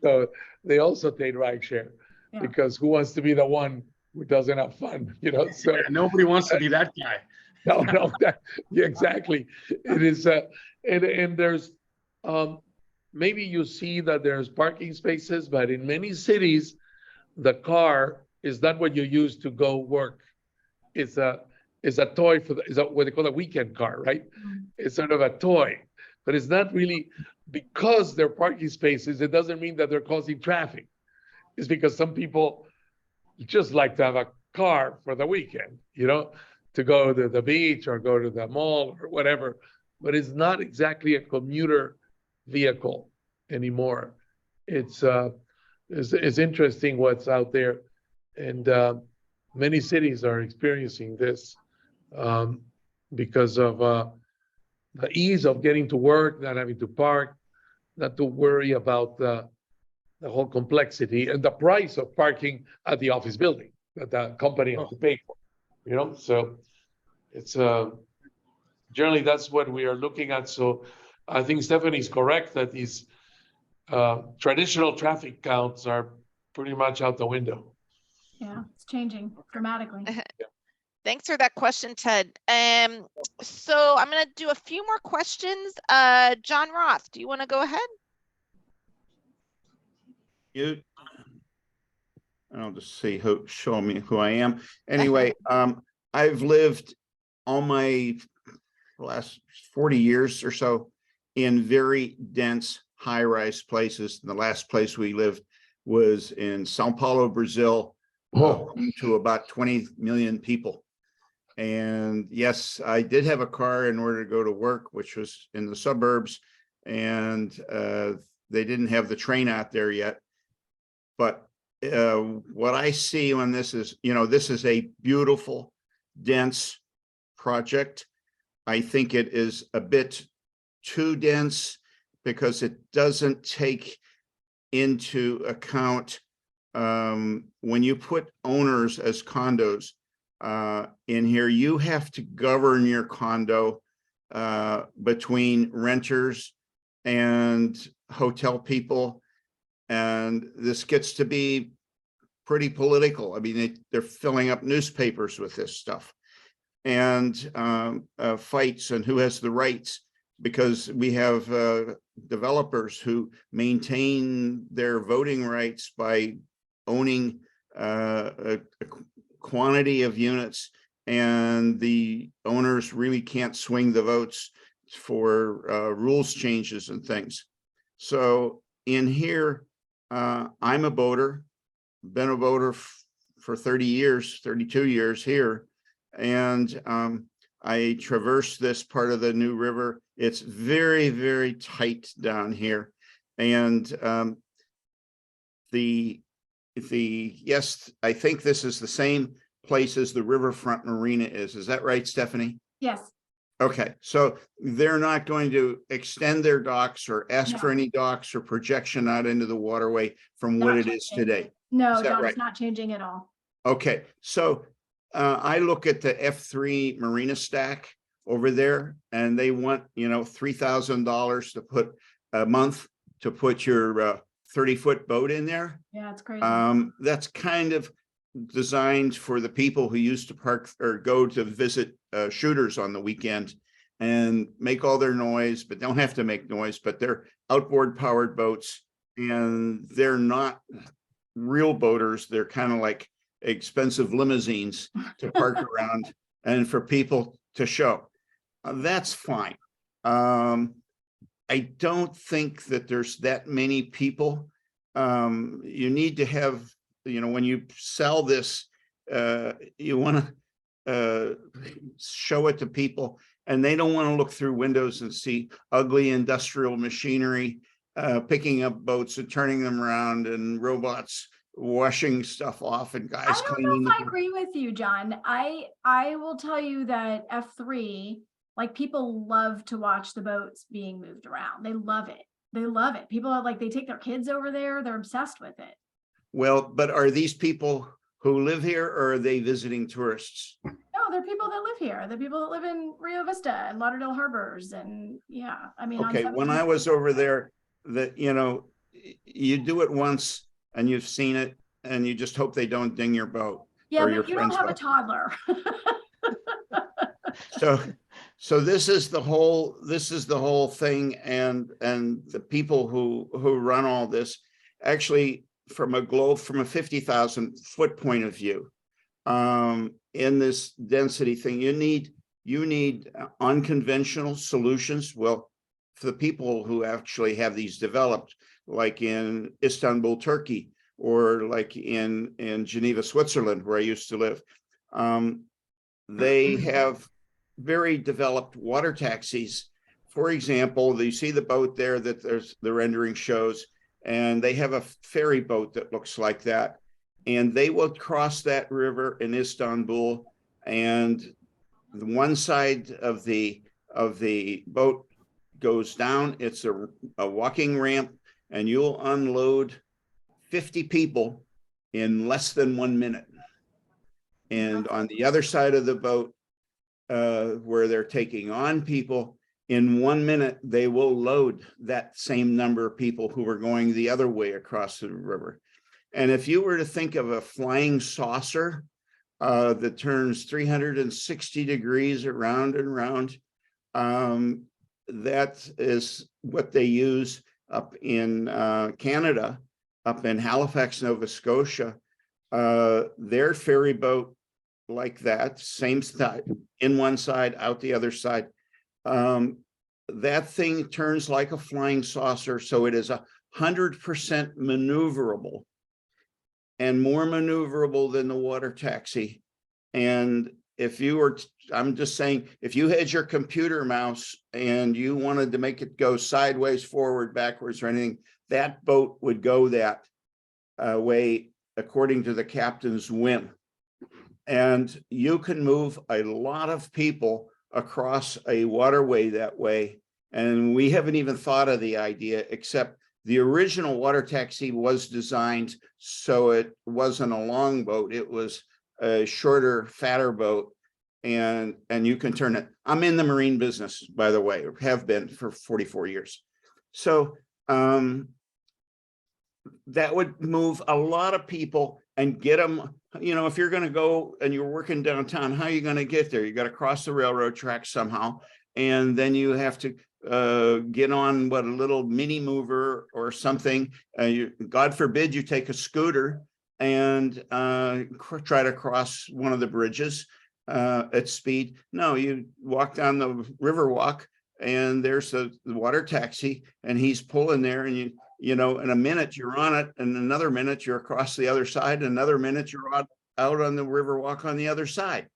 So they also take rideshare because who wants to be the one who doesn't have fun, you know? So Nobody wants to be that guy. no, yeah, exactly. It is, and there's, maybe you see that there's parking spaces, but in many cities, the car is not what you use to go work. It's a toy for what they call a weekend car, right? Mm-hmm. It's sort of a toy, but it's not really, because they're parking spaces, it doesn't mean that they're causing traffic. It's because some people just like to have a car for the weekend, you know, to go to the beach or go to the mall or whatever, but it's not exactly a commuter vehicle anymore. It's interesting what's out there, and many cities are experiencing this because of the ease of getting to work, not having to park, not to worry about the whole complexity and the price of parking at the office building that the company has to pay for, you know? So it's generally that's what we are looking at. So I think Stephanie's correct that these traditional traffic counts are pretty much out the window. Yeah, it's changing dramatically. Thanks for that question, Ted. So I'm going to do a few more questions. John Roth, do you want to go ahead? I'll just see show me who I am. Anyway, I've lived all my last 40 years or so in very dense high-rise places. The last place we lived was in Sao Paulo, Brazil, to about 20 million people. And yes, I did have a car in order to go to work, which was in the suburbs, and they didn't have the train out there yet. But what I see when this is, you know, this is a beautiful, dense project. I think it is a bit too dense because it doesn't take into account when you put owners as condos in here, you have to govern your condo between renters and hotel people. And this gets to be pretty political. I mean, they're filling up newspapers with this stuff, and fights and who has the rights, because we have developers who maintain their voting rights by owning a quantity of units, and the owners really can't swing the votes for rules changes and things. So in here, I'm a boater, been a boater for 30 years, 32 years here. And I traverse this part of the New River. It's very, very tight down here. And the yes, I think this is the same place as the Riverfront Marina is. Is that right, Stephanie? Yes, Okay, so they're not going to extend their docks or ask for No. any docks or projection out into the waterway from what Not it is changing. today. no, Is that John, right? it's not changing at all. Okay, so I look at the F3 Marina stack over there, and they want, $3,000 to put a month to put your 30-foot boat in there. Yeah, it's crazy. That's kind of designed for the people who used to park or go to visit shooters on the weekend and make all their noise, but don't have to make noise, but they're outboard powered boats, and they're not real boaters. They're kind of like expensive limousines to park around and for people to show. That's fine. I don't think that there's that many people. You need to have, when you sell this, you want to show it to people, and they don't want to look through windows and see ugly industrial machinery picking up boats and turning them around, and robots washing stuff off, and guys I don't cleaning know if I the. agree with you, John. I will tell you that F3, like, people love to watch the boats being moved around. They love it. They love it. People are like, they take their kids over there. They're obsessed with it. Well, but are these people who live here, or are they visiting tourists? No, they're people that live here. The people that live in Rio Vista and Lauderdale Harbors, and yeah, I mean. Okay, when I was over there, that, you do it once and you've seen it, and you just hope they don't ding your boat. Yeah, or but your you don't friend's have a boat. toddler. So this is the whole thing, and the people who run all this, actually, from a 50,000 foot point of view, in this density thing, you need unconventional solutions. Well, for the people who actually have these developed, like in Istanbul, Turkey, or like in Geneva, Switzerland, where I used to live, they have very developed water taxis. For example, you see the boat there that the rendering shows, and they have a ferry boat that looks like that, and they will cross that river in Istanbul, and the one side of the boat goes down. It's a walking ramp, and you'll unload 50 people in less than 1 minute. And on the other side of the boat, where they're taking on people, in 1 minute, they will load that same number of people who are going the other way across the river. And if you were to think of a flying saucer that turns 360 degrees around and around, that is what they use up in Canada, up in Halifax, Nova Scotia. Their ferry boat, like that, same side, in one side, out the other side. That thing turns like a flying saucer, so it is 100% maneuverable, and more maneuverable than the water taxi. And if you were, I'm just saying, if you had your computer mouse and you wanted to make it go sideways, forward, backwards, or anything, that boat would go that way according to the captain's whim. And you can move a lot of people across a waterway that way. And we haven't even thought of the idea, except the original water taxi was designed so it wasn't a long boat. It was a shorter, fatter boat, and you can turn it. I'm in the marine business, by the way, or have been for 44 years. So that would move a lot of people and get them, if you're going to go and you're working downtown, how are you going to get there? You got to cross the railroad tracks somehow. And then you have to get on a little mini mover or something. God forbid you take a scooter and try to cross one of the bridges at speed. No, you walk down the river walk, and there's the water taxi, and he's pulling there, and in a minute you're on it, and another minute you're across the other side, another minute you're out on the river walk on the other side.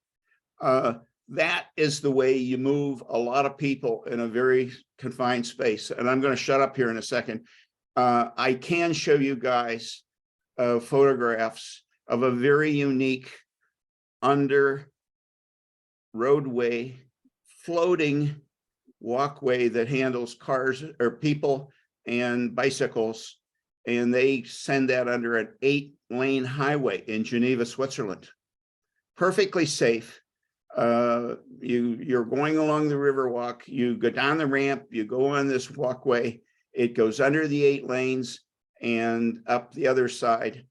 That is the way you move a lot of people in a very confined space. And I'm going to shut up here in a second. I can show you guys photographs of a very unique under roadway floating walkway that handles cars or people and bicycles, and they send that under an 8-lane highway in Geneva, Switzerland. Perfectly safe. You're going along the Riverwalk, you go down the ramp, you go on this walkway, it goes under the 8 lanes and up the other side.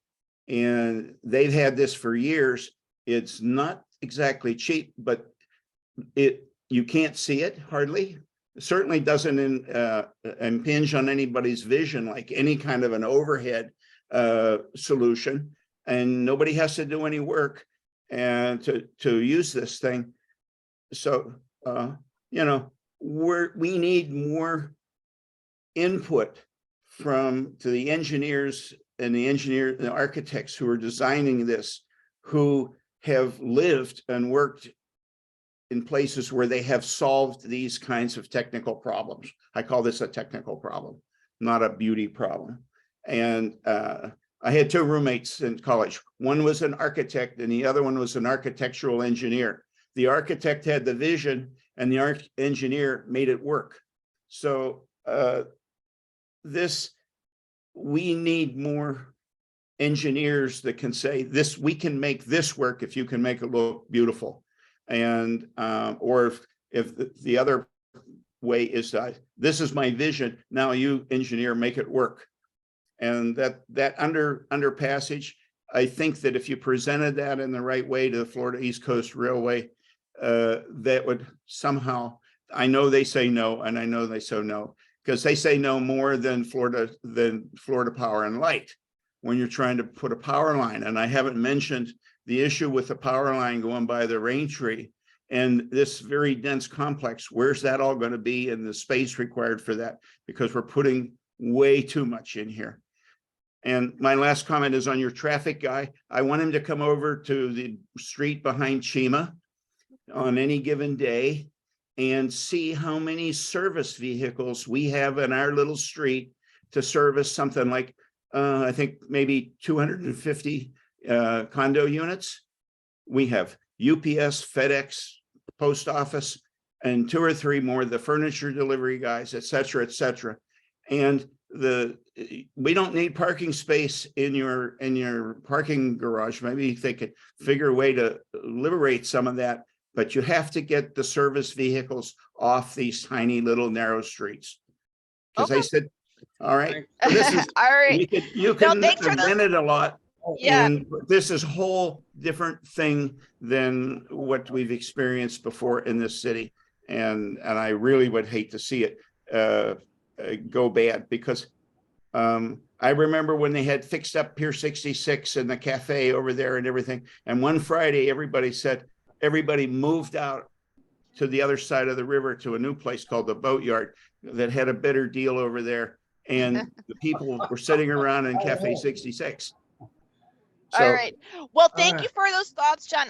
And they've had this for years. It's not exactly cheap, but you can't see it hardly. It certainly doesn't impinge on anybody's vision like any kind of an overhead solution, and nobody has to do any work and to use this thing. So you know, we need more input to the engineers and the architects who are designing this, who have lived and worked in places where they have solved these kinds of technical problems. I call this a technical problem, not a beauty problem. And I had 2 roommates in college. One was an architect and the other one was an architectural engineer. The architect had the vision and the engineer made it work. So we need more engineers that can say this, we can make this work if you can make it look beautiful. And or if the other way is this is my vision, now you engineer make it work. And that under passage, I think that if you presented that in the right way to the Florida East Coast Railway, that would somehow, I know they say no, and I know they say no, because they say no more than Florida Power and Light when you're trying to put a power line. And I haven't mentioned the issue with the power line going by the Raintree and this very dense complex. Where's that all going to be and the space required for that? Because we're putting way too much in here. And my last comment is on your traffic guy. I want him to come over to the street behind Chima on any given day and see how many service vehicles we have in our little street to service something like, I think maybe 250 condo units. We have UPS, FedEx, post office, and 2 or 3 more, the furniture delivery guys, et cetera, et cetera. And we don't need parking space in your parking garage. Maybe they could figure a way to liberate some of that, but you have to get the service vehicles off these tiny little narrow streets. Because they said, all right, so this is all right. you can thanks for amend it a lot. Yeah. And this is a whole different thing than what we've experienced before in this city. And I really would hate to see it go bad, because I remember when they had fixed up Pier 66 and the cafe over there and everything. And one Friday, everybody moved out to the other side of the river to a new place called the Boatyard that had a better deal over there. And the people were sitting around in Cafe 66. So, all right. Well, thank you for those thoughts, John.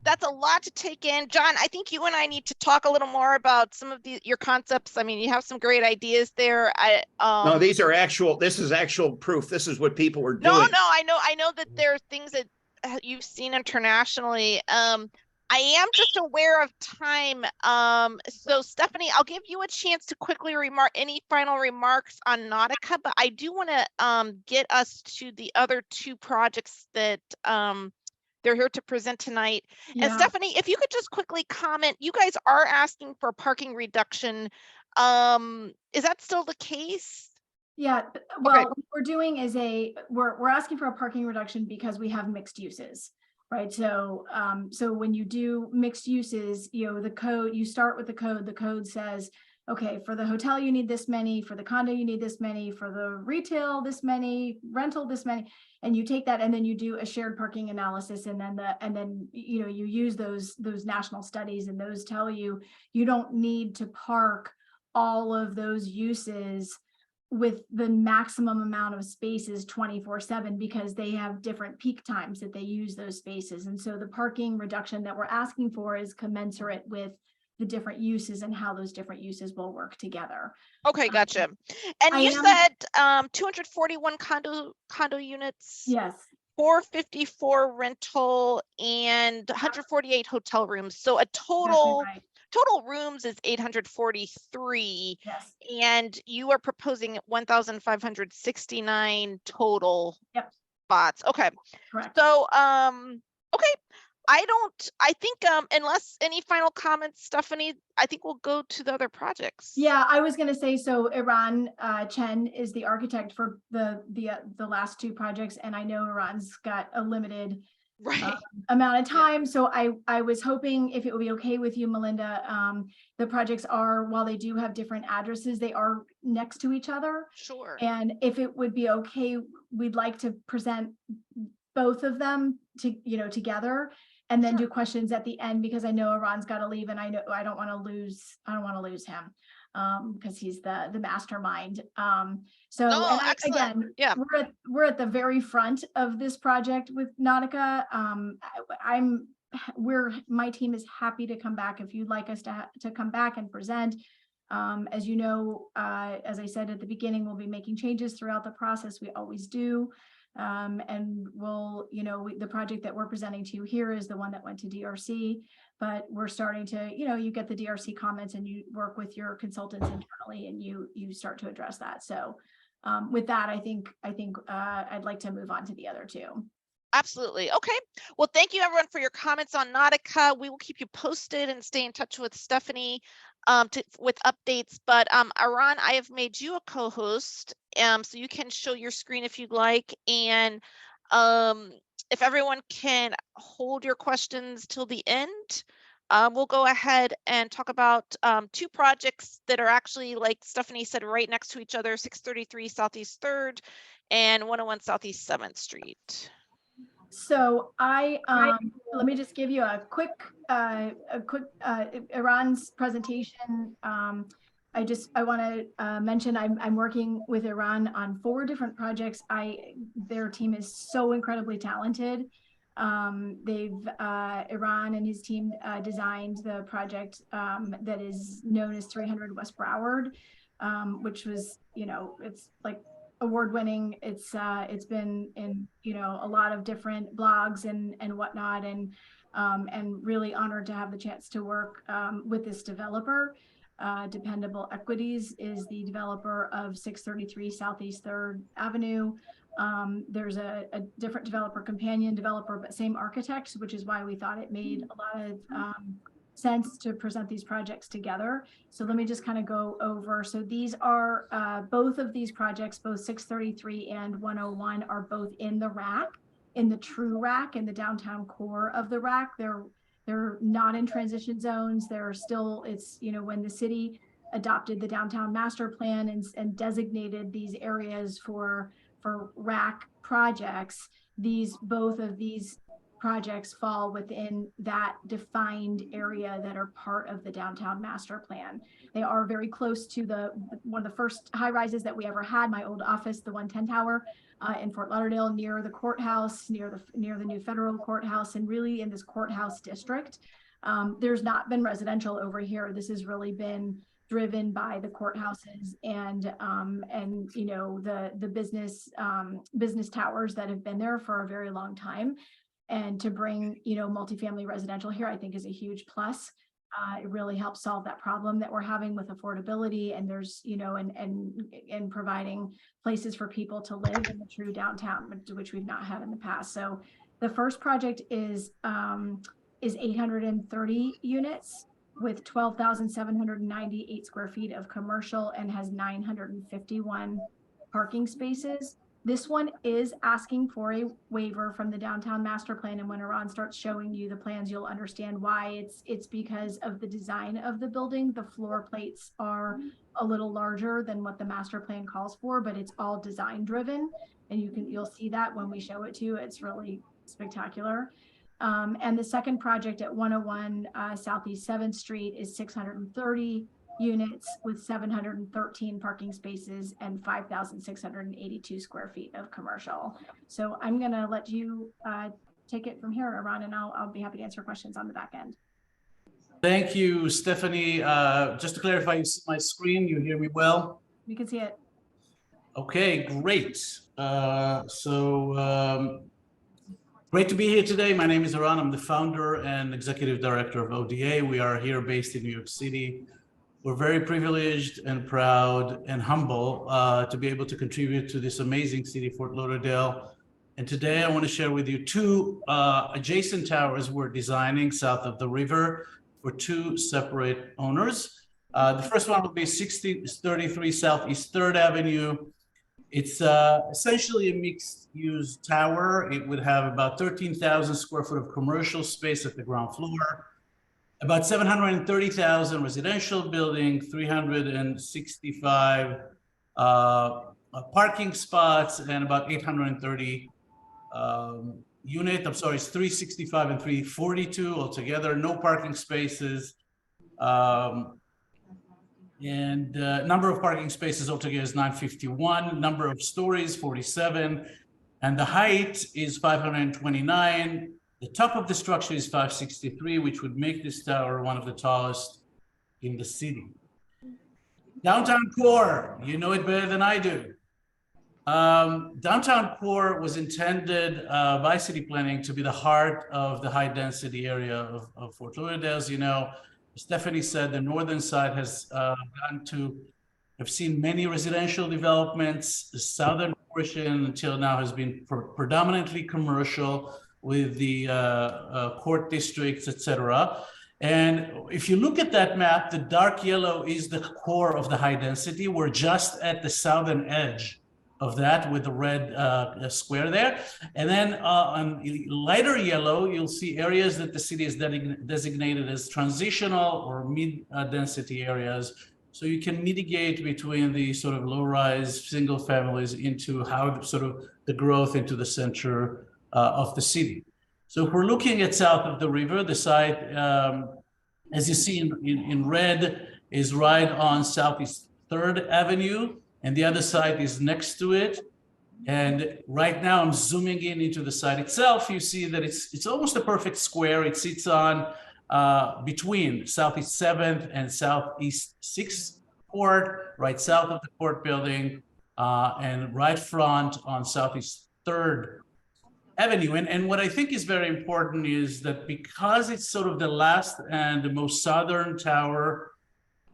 That's a lot to take in. John, I think you and I need to talk a little more about some of your concepts. I mean, you have some great ideas there. no, this is actual proof. This is what people were doing. No, I know that there are things that you've seen internationally. I am just aware of time. So Stephanie, I'll give you a chance to quickly remark any final remarks on Nautica, but I do want to get us to the other 2 projects that they're here to present tonight. Yeah. And Stephanie, if you could just quickly comment, you guys are asking for parking reduction. Is that still the case? Yeah, well, what we're doing is we're asking for a parking reduction because we have mixed uses. Right. So when you do mixed uses, you start with the code. The code says, okay, for the hotel, you need this many, for the condo, you need this many, for the retail, this many, rental, this many, and you take that and then you do a shared parking analysis. And then you use those national studies, and those tell you don't need to park all of those uses with the maximum amount of spaces 24/7, because they have different peak times that they use those spaces. And so the parking reduction that we're asking for is commensurate with the different uses and how those different uses will work together. Okay, gotcha. And I you am- said 241 condo units, Yes, 454 rental, and 148 hotel rooms. So a exactly total right. total rooms is 843, Yes. and you are proposing 1,569 total Yep. spots. Okay. Correct. So okay. I think unless any final comments, Stephanie, I think we'll go to the other projects. Yeah, I was going to say, so Iran Chen is the architect for the last two projects, and I know Iran's got a limited Right. amount of time. So I was hoping, if it would be okay with you, Melinda, the projects are, while they do have different addresses, they are next to each other. Sure. And if it would be okay, we'd like to present both of them together, and then do questions at the end, because I know Iran's got to leave, and I know I don't want to lose him, because he's the mastermind. So No, and excellent. again, Yeah. we're at the very front of this project with Nautica. My team is happy to come back if you'd like us to come back and present. As you know, as I said at the beginning, we'll be making changes throughout the process. We always do. And we'll, the project that we're presenting to you here is the one that went to DRC, but we're starting to, you get the DRC comments and you work with your consultants internally, and you start to address that. So with that, I think I'd like to move on to the other two. Absolutely. Okay. Well, thank you everyone for your comments on Nautica. We will keep you posted and stay in touch with Stephanie with updates. But Aran, I have made you a co-host, so you can show your screen if you'd like. And if everyone can hold your questions till the end, we'll go ahead and talk about two projects that are actually, like Stephanie said, right next to each other: 633 Southeast 3rd and 101 Southeast 7th Street. So let me just give you a quick Iran's presentation. I want to mention I'm working with Iran on 4 different projects. Their team is so incredibly talented. Iran and his team designed the project that is known as 300 West Broward, which was, it's like award-winning. It's been in a lot of different blogs and whatnot, and really honored to have the chance to work with this developer. Dependable Equities is the developer of 633 Southeast 3rd Avenue. There's a different developer, companion developer, but same architect, which is why we thought it made a lot of sense to present these projects together. So let me just kind of go over. So these are both of these projects, both 633 and 101, are both in the RAC, in the true RAC, in the downtown core of the RAC. They're not in transition zones. They're still, it's, when the city adopted the downtown master plan and designated these areas for RAC projects, both of these projects fall within that defined area that are part of the downtown master plan. They are very close to one of the first high rises that we ever had, my old office, the 110 Tower in Fort Lauderdale, near the courthouse, near the new federal courthouse, and really in this courthouse district. There's not been residential over here. This has really been driven by the courthouses and the business towers that have been there for a very long time. And to bring, multifamily residential here, I think is a huge plus. It really helps solve that problem that we're having with affordability, and there's, and providing places for people to live in the true downtown, which we've not had in the past. So the first project is 830 units with 12,798 square feet of commercial and has 951 parking spaces. This one is asking for a waiver from the downtown master plan, and when Iran starts showing you the plans, you'll understand why. It's because of the design of the building. The floor plates are a little larger than what the master plan calls for, but it's all design driven, and you'll see that when we show it to you. It's really spectacular. And the second project at 101 Southeast 7th Street is 630 units with 713 parking spaces and 5,682 square feet of commercial. So I'm going to let you take it from here, Iran, and I'll be happy to answer questions on the back end. Thank you, Stephanie. Just to clarify, you see my screen, you hear me well? We can see it. Okay, great. Great to be here today. My name is Aran. I'm the founder and executive director of ODA. We are here based in New York City. We're very privileged and proud and humble to be able to contribute to this amazing city, Fort Lauderdale. And today I want to share with you two adjacent towers we're designing south of the river for two separate owners. The first one will be 6033 Southeast 3rd Avenue. It's essentially a mixed-use tower. It would have about 13,000 square foot of commercial space at the ground floor, about 730,000 residential building, 365 parking spots, and about 830 unit. I'm sorry, it's 365 and 342 altogether, no parking spaces. Number of parking spaces altogether is 951, number of stories 47, and the height is 529. The top of the structure is 563, which would make this tower one of the tallest in the city. Downtown core, you know it better than I do. Downtown core was intended by city planning to be the heart of the high density area of Fort Lauderdale. As you know, Stephanie said the northern side has gotten to have seen many residential developments. The southern portion until now has been predominantly commercial with the court districts, etc. And if you look at that map, the dark yellow is the core of the high density. We're just at the southern edge of that with the red square there. And then on lighter yellow, you'll see areas that the city is designated as transitional or mid-density areas. So you can mitigate between the sort of low-rise single families into how sort of the growth into the center of the city. So if we're looking at south of the river, the site, as you see in red, is right on Southeast 3rd Avenue. And the other side is next to it. And right now I'm zooming in into the site itself. You see that it's almost a perfect square. It sits on between Southeast 7th and Southeast 6th Court, right south of the court building, and right front on Southeast 3rd Avenue. And what I think is very important is that because it's sort of the last and the most southern tower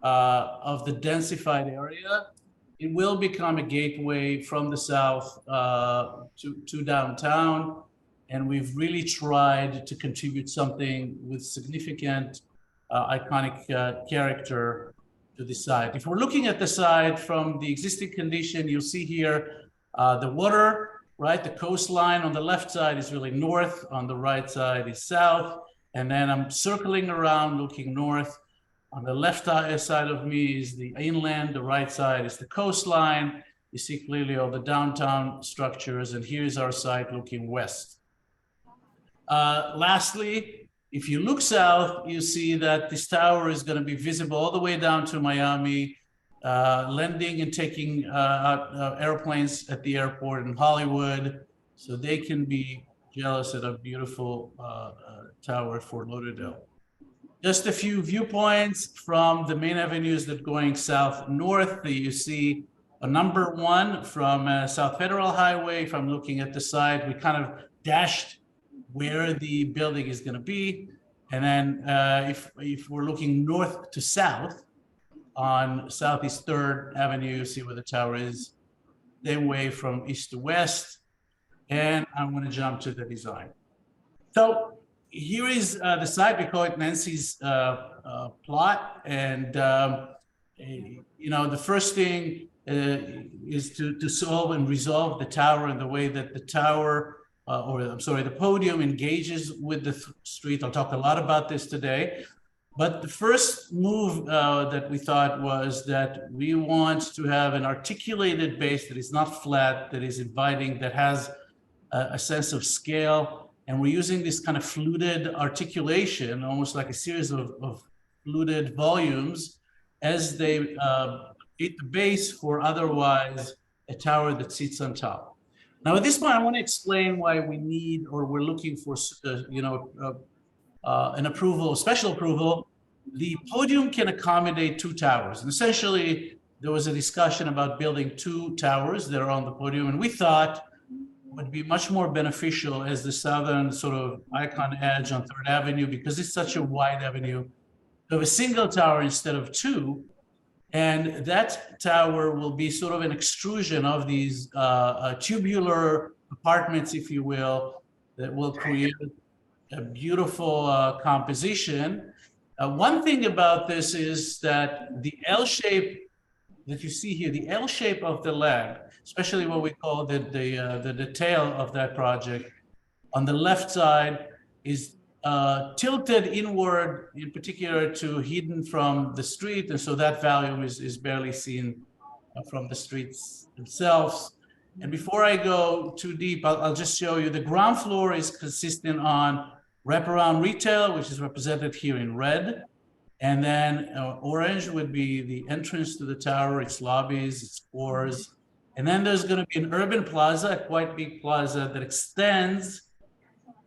of the densified area, it will become a gateway from the south to downtown. And we've really tried to contribute something with significant iconic character to the site. If we're looking at the site from the existing condition, you'll see here the water, right? The coastline on the left side is really north, on the right side is south. And then I'm circling around looking north. On the left side of me is the inland, the right side is the coastline. You see clearly all the downtown structures, and here's our site looking west. Lastly, if you look south, you see that this tower is going to be visible all the way down to Miami, landing and taking out airplanes at the airport in Hollywood, so they can be jealous at a beautiful tower at Fort Lauderdale. Just a few viewpoints from the main avenues that going south-north. You see a number one from South Federal Highway. If I'm looking at the side, we kind of dashed where the building is going to be. And then if we're looking north to south on Southeast 3rd Avenue, you see where the tower is. Same way from east to west. And I'm going to jump to the design. So here is the site. We call it Nancy's plot. And, you know, the first thing is to solve and resolve the tower in the way that the tower, the podium engages with the street. I'll talk a lot about this today. But the first move that we thought was that we want to have an articulated base that is not flat, that is inviting, that has a sense of scale. And we're using this kind of fluted articulation, almost like a series of fluted volumes as they hit the base for otherwise a tower that sits on top. Now, at this point, I want to explain why we need or we're looking for, an approval, special approval The podium can accommodate 2 towers. And essentially, there was a discussion about building 2 towers that are on the podium. And we thought would be much more beneficial as the southern sort of icon edge on 3rd Avenue, because it's such a wide avenue, to have a single tower instead of 2. And that tower will be sort of an extrusion of these tubular apartments, if you will, that will create a beautiful composition. One thing about this is that the L shape that you see here, the L shape of the leg, especially what we call the detail of that project, on the left side is tilted inward, in particular to hidden from the street. And so that value is barely seen from the streets themselves. And before I go too deep, I'll just show you the ground floor is consistent on wraparound retail, which is represented here in red. And then orange would be the entrance to the tower, its lobbies, its floors. And then there's going to be an urban plaza, a quite big plaza that extends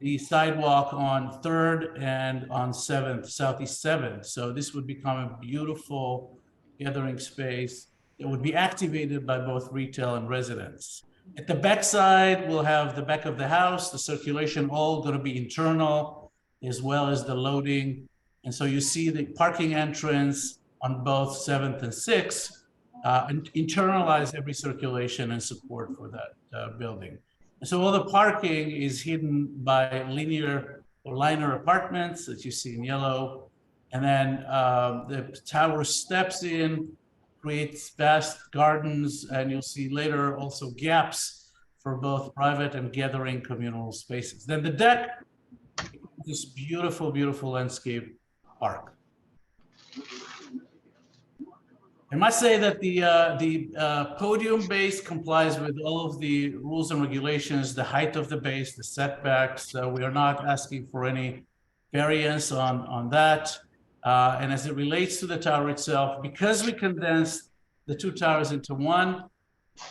the sidewalk on 3rd and on 7th, Southeast 7th. So this would become a beautiful gathering space that would be activated by both retail and residents. At the back side, we'll have the back of the house, the circulation, all going to be internal, as well as the loading. And so you see the parking entrance on both 7th and 6th, and internalize every circulation and support for that building. And so all the parking is hidden by linear or liner apartments that you see in yellow. And then the tower steps in, creates vast gardens, and you'll see later also gaps for both private and gathering communal spaces. Then the deck, this beautiful, beautiful landscape park. I must say that the podium base complies with all of the rules and regulations, the height of the base, the setbacks. We are not asking for any variance on that. And as it relates to the tower itself, because we condensed the 2 towers into one,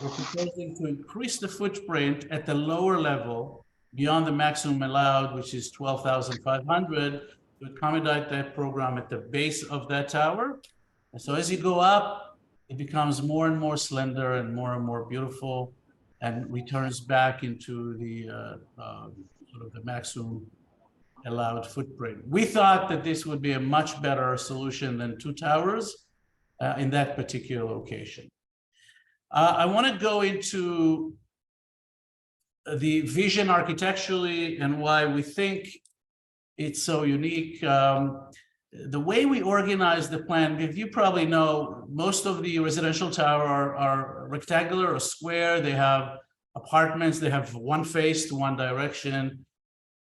we're proposing to increase the footprint at the lower level beyond the maximum allowed, which is 12,500, to accommodate that program at the base of that tower. And so as you go up, it becomes more and more slender and more beautiful, and returns back into the sort of the maximum allowed footprint. We thought that this would be a much better solution than 2 towers in that particular location. I want to go into the vision architecturally and why we think it's so unique. The way we organize the plan, if you probably know, most of the residential tower are rectangular or square. They have apartments, they have one face to one direction.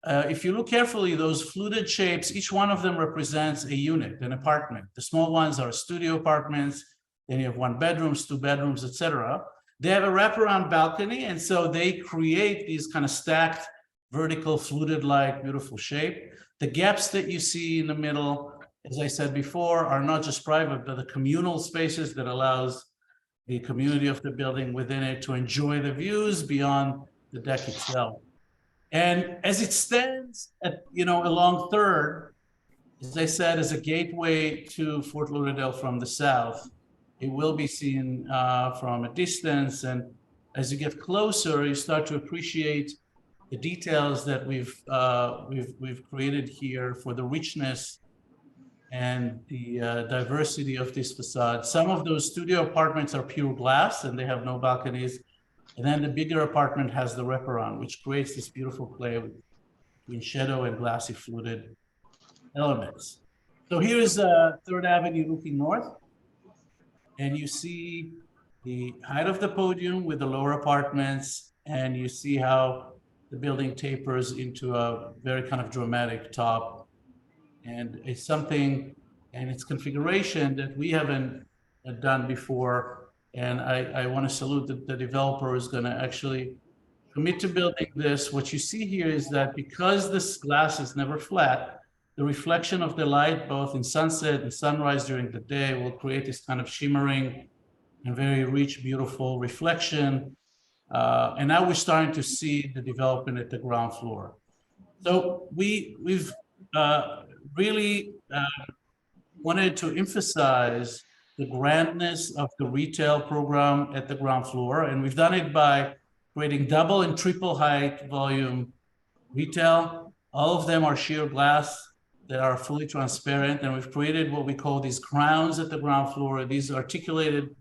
If you look carefully, those fluted shapes, each one of them represents a unit, an apartment. The small ones are studio apartments. Then you have 1 bedrooms, 2 bedrooms, etc. They have a wraparound balcony, and so they create these kind of stacked, vertical, fluted-like, beautiful shape. The gaps that you see in the middle, as I said before, are not just private, but the communal spaces that allows the community of the building within it to enjoy the views beyond the deck itself. And as it stands at, along 3rd, as I said, as a gateway to Fort Lauderdale from the south, it will be seen from a distance. And as you get closer, you start to appreciate the details that we've created here for the richness and the diversity of this facade. Some of those studio apartments are pure glass and they have no balconies. And then the bigger apartment has the wraparound, which creates this beautiful play between shadow and glassy fluted elements. So here is 3rd Avenue looking north. And you see the height of the podium with the lower apartments, and you see how the building tapers into a very kind of dramatic top. And it's something, and its configuration that we haven't done before. And I want to salute the developer who's going to actually commit to building this. What you see here is that because this glass is never flat, the reflection of the light, both in sunset and sunrise during the day, will create this kind of shimmering and very rich, beautiful reflection. And now we're starting to see the development at the ground floor. So we've really wanted to emphasize the grandness of the retail program at the ground floor. And we've done it by creating double and triple height volume retail. All of them are sheer glass that are fully transparent. And we've created what we call these crowns at the ground floor. These articulated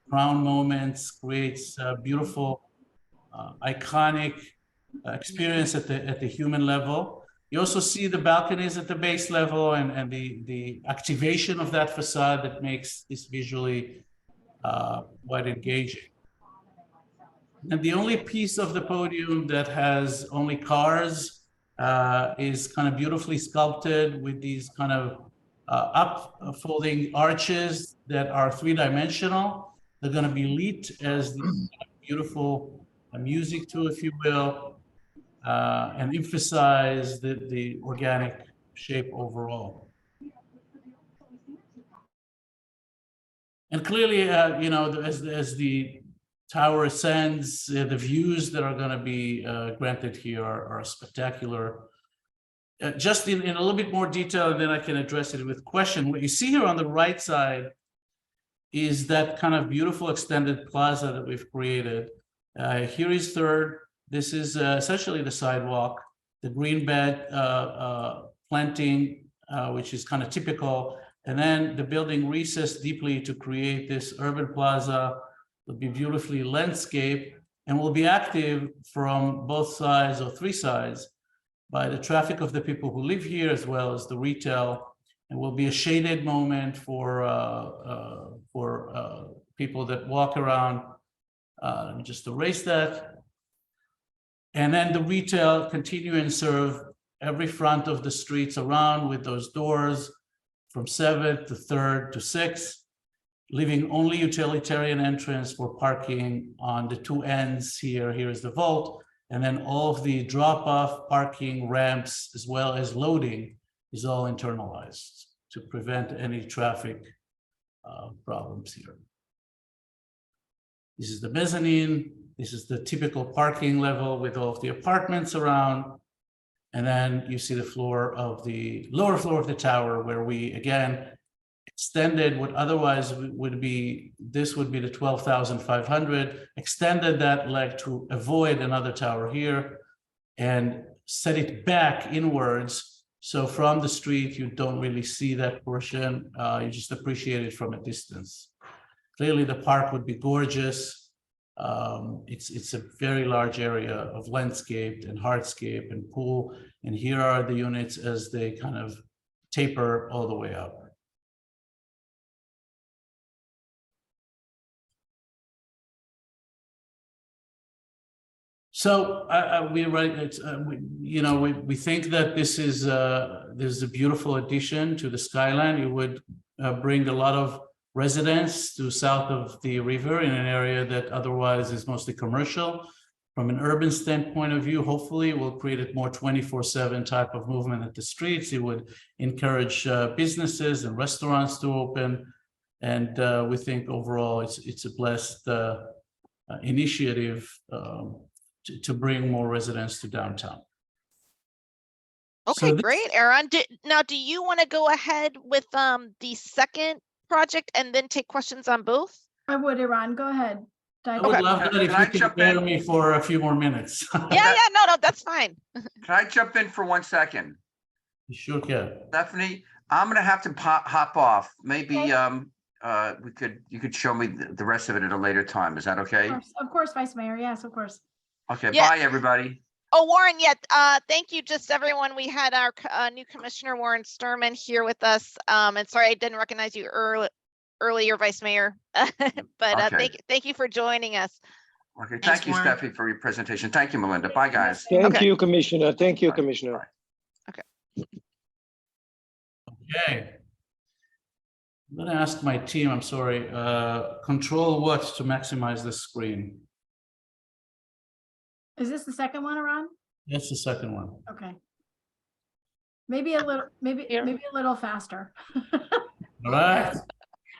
crown moments creates a beautiful, iconic experience at the human level. You also see the balconies at the base level and the activation of that facade that makes this visually quite engaging. And the only piece of the podium that has only cars is kind of beautifully sculpted with these kind of up-folding arches that are three-dimensional. They're going to be lit as the beautiful music too, if you will, and emphasize the organic shape overall. And clearly, you know, as the tower ascends, the views that are going to be granted here are spectacular. Just in a little bit more detail, and then I can address it with question. What you see here on the right side is that kind of beautiful extended plaza that we've created. Here is third. This is essentially the sidewalk, the green bed planting, which is kind of typical. And then the building recessed deeply to create this urban plaza. It'll be beautifully landscaped and will be active from both sides or three sides by the traffic of the people who live here as well as the retail. And will be a shaded moment for people that walk around. Let me just erase that. And then the retail continue and serve every front of the streets around with those doors from 7th to 3rd to 6th, leaving only utilitarian entrance for parking on the two ends here. Here is the vault. And then all of the drop-off parking ramps as well as loading is all internalized to prevent any traffic problems here. This is the mezzanine. This is the typical parking level with all of the apartments around. And then you see the floor of the lower floor of the tower where we, again, extended what otherwise would be, this would be the 12,500, extended that leg to avoid another tower here and set it back inwards. So from the street, you don't really see that portion. You just appreciate it from a distance. Clearly the park would be gorgeous. It's a very large area of landscape and hardscape and pool. And here are the units as they kind of taper all the way up. So we think that this is a beautiful addition to the skyline. It would bring a lot of residents to south of the river in an area that otherwise is mostly commercial. From an urban standpoint of view, hopefully it will create a more 24/7 type of movement at the streets. It would encourage businesses and restaurants to open. And we think overall it's a blessed initiative to bring more residents to downtown. Okay, So great, Aaron. Now, do you want to go ahead with the second project and then take questions on both? I would, Iran, go ahead. I Dive would in. love that if Can I you could jump bear in? me for a few more minutes. Yeah, no, that's fine. Can I jump in for 1 second? You sure can. Stephanie, I'm gonna have to hop off. Maybe Okay. you could show me the rest of it at a later time. Is that okay? Of course, Vice Mayor. Yes, of course. Okay, Yeah. bye, everybody. Oh, Warren, thank you, just everyone. We had our new commissioner, Warren Sturman, here with us. And sorry, I didn't recognize you earlier, Vice Mayor. But Okay. thank you for joining us. Okay, Thanks, thank you, Warren. Steffi, for your presentation. Thank you, Melinda. Bye, guys. Thank Okay. you, Commissioner. Thank you, Bye. Commissioner. Okay. I'm gonna ask my team, I'm sorry, control what to maximize the screen? Is this the second one, Iran? That's the second one. Okay. Maybe a little, maybe a little faster. All right,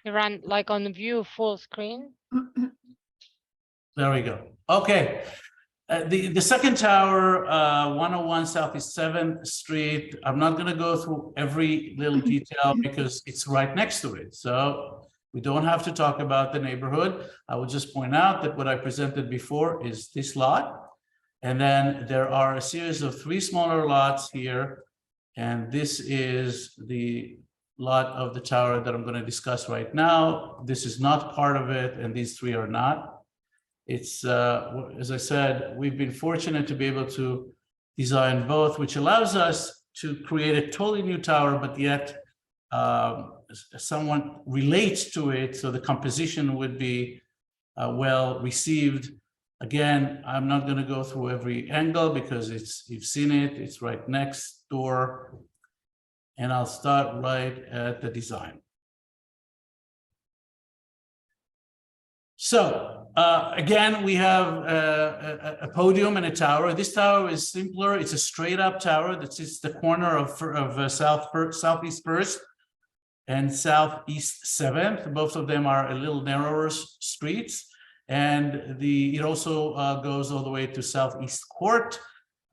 You run like on the view full screen. there we go. Okay. The second tower, 101 Southeast 7th Street, I'm not going to go through every little detail because it's right next to it. So we don't have to talk about the neighborhood. I will just point out that what I presented before is this lot. And then there are a series of 3 smaller lots here. And this is the lot of the tower that I'm going to discuss right now. This is not part of it, and these 3 are not. It's, as I said, we've been fortunate to be able to design both, which allows us to create a totally new tower, but yet someone relates to it, so the composition would be well received. Again, I'm not going to go through every angle because you've seen it, it's right next door. And I'll start right at the design. So again, we have a podium and a tower. This tower is simpler. It's a straight up tower that sits the corner of Southeast 1st and Southeast 7th. Both of them are a little narrower streets. And it also goes all the way to Southeast Court.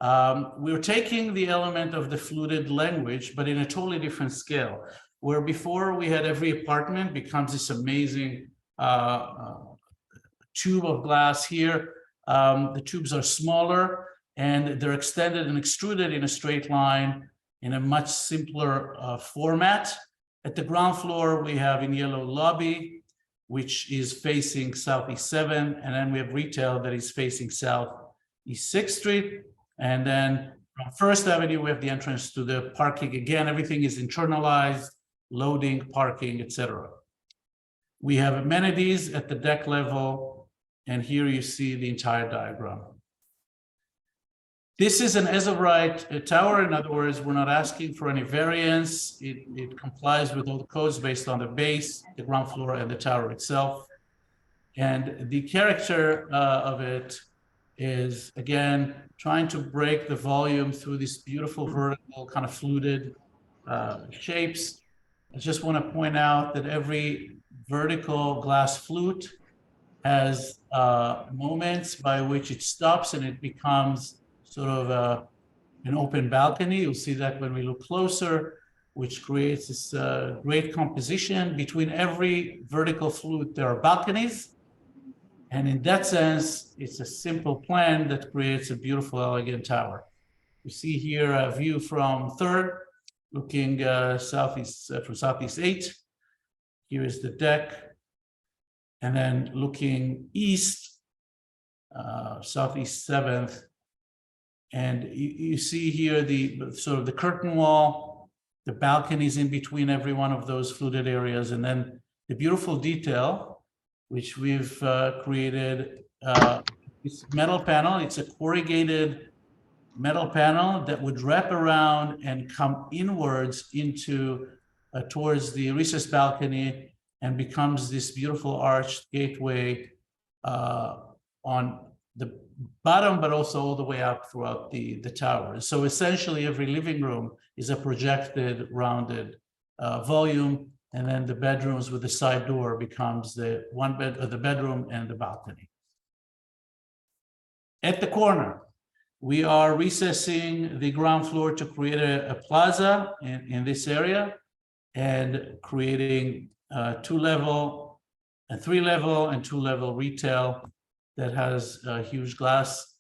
We're taking the element of the fluted language, but in a totally different scale, where before we had every apartment becomes this amazing tube of glass here. The tubes are smaller and they're extended and extruded in a straight line in a much simpler format. At the ground floor, we have in yellow lobby, which is facing Southeast 7, and then we have retail that is facing Southeast 6th Street. And then from First Avenue, we have the entrance to the parking. Again, everything is internalized, loading, parking, etc. We have amenities at the deck level, and here you see the entire diagram. This is an as-of-right tower. In other words, we're not asking for any variance. It complies with all the codes based on the base, the ground floor, and the tower itself. And the character of it is, again, trying to break the volume through these beautiful vertical kind of fluted shapes. I just want to point out that every vertical glass flute has moments by which it stops and it becomes sort of an open balcony. You'll see that when we look closer, which creates this great composition. Between every vertical flute, there are balconies. And in that sense, it's a simple plan that creates a beautiful, elegant tower. You see here a view from 3rd, looking southeast from Southeast 8. Here is the deck. And then looking east, Southeast 7th. And you see here the sort of the curtain wall, the balconies in between every one of those fluted areas, and then the beautiful detail, which we've created. This metal panel, it's a corrugated metal panel that would wrap around and come inwards into towards the recessed balcony and becomes this beautiful arched gateway on the bottom, but also all the way up throughout the tower. So essentially every living room is a projected rounded volume, and then the bedrooms with the side door becomes the the bedroom and the balcony. At the corner, we are recessing the ground floor to create a plaza in this area and creating 2-level, a 3-level and 2-level retail that has huge glass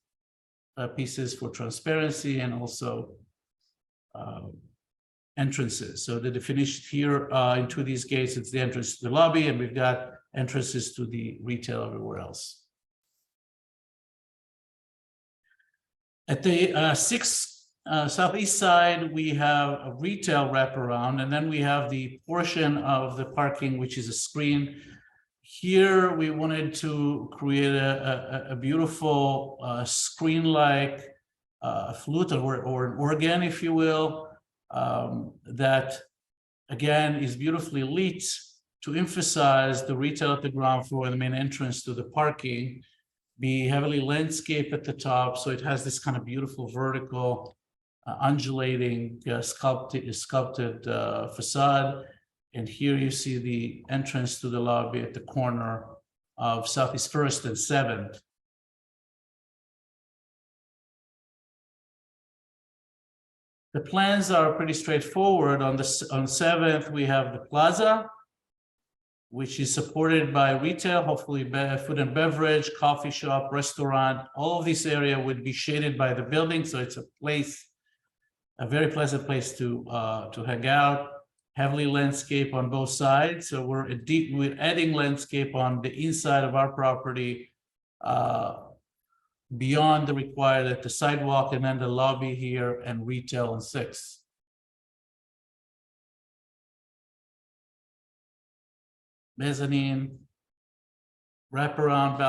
pieces for transparency and also entrances. So the definition here into these gates, it's the entrance to the lobby, and we've got entrances to the retail everywhere else. At the 6th southeast side, we have a retail wraparound, and then we have the portion of the parking, which is a screen. Here, we wanted to create a beautiful screen-like flute or an organ, if you will, that, again, is beautifully lit to emphasize the retail at the ground floor and the main entrance to the parking, be heavily landscaped at the top, so it has this kind of beautiful vertical, undulating, sculpted facade. And here you see the entrance to the lobby at the corner of Southeast 1st and 7th. The plans are pretty straightforward. On 7th, we have the plaza, which is supported by retail, hopefully food and beverage, coffee shop, restaurant. All of this area would be shaded by the building, so it's a very pleasant place to hang out. Heavily landscape on both sides, so we're adding landscape on the inside of our property, beyond the required at the sidewalk, and then the lobby here and retail on 6th. Mezzanine, wraparound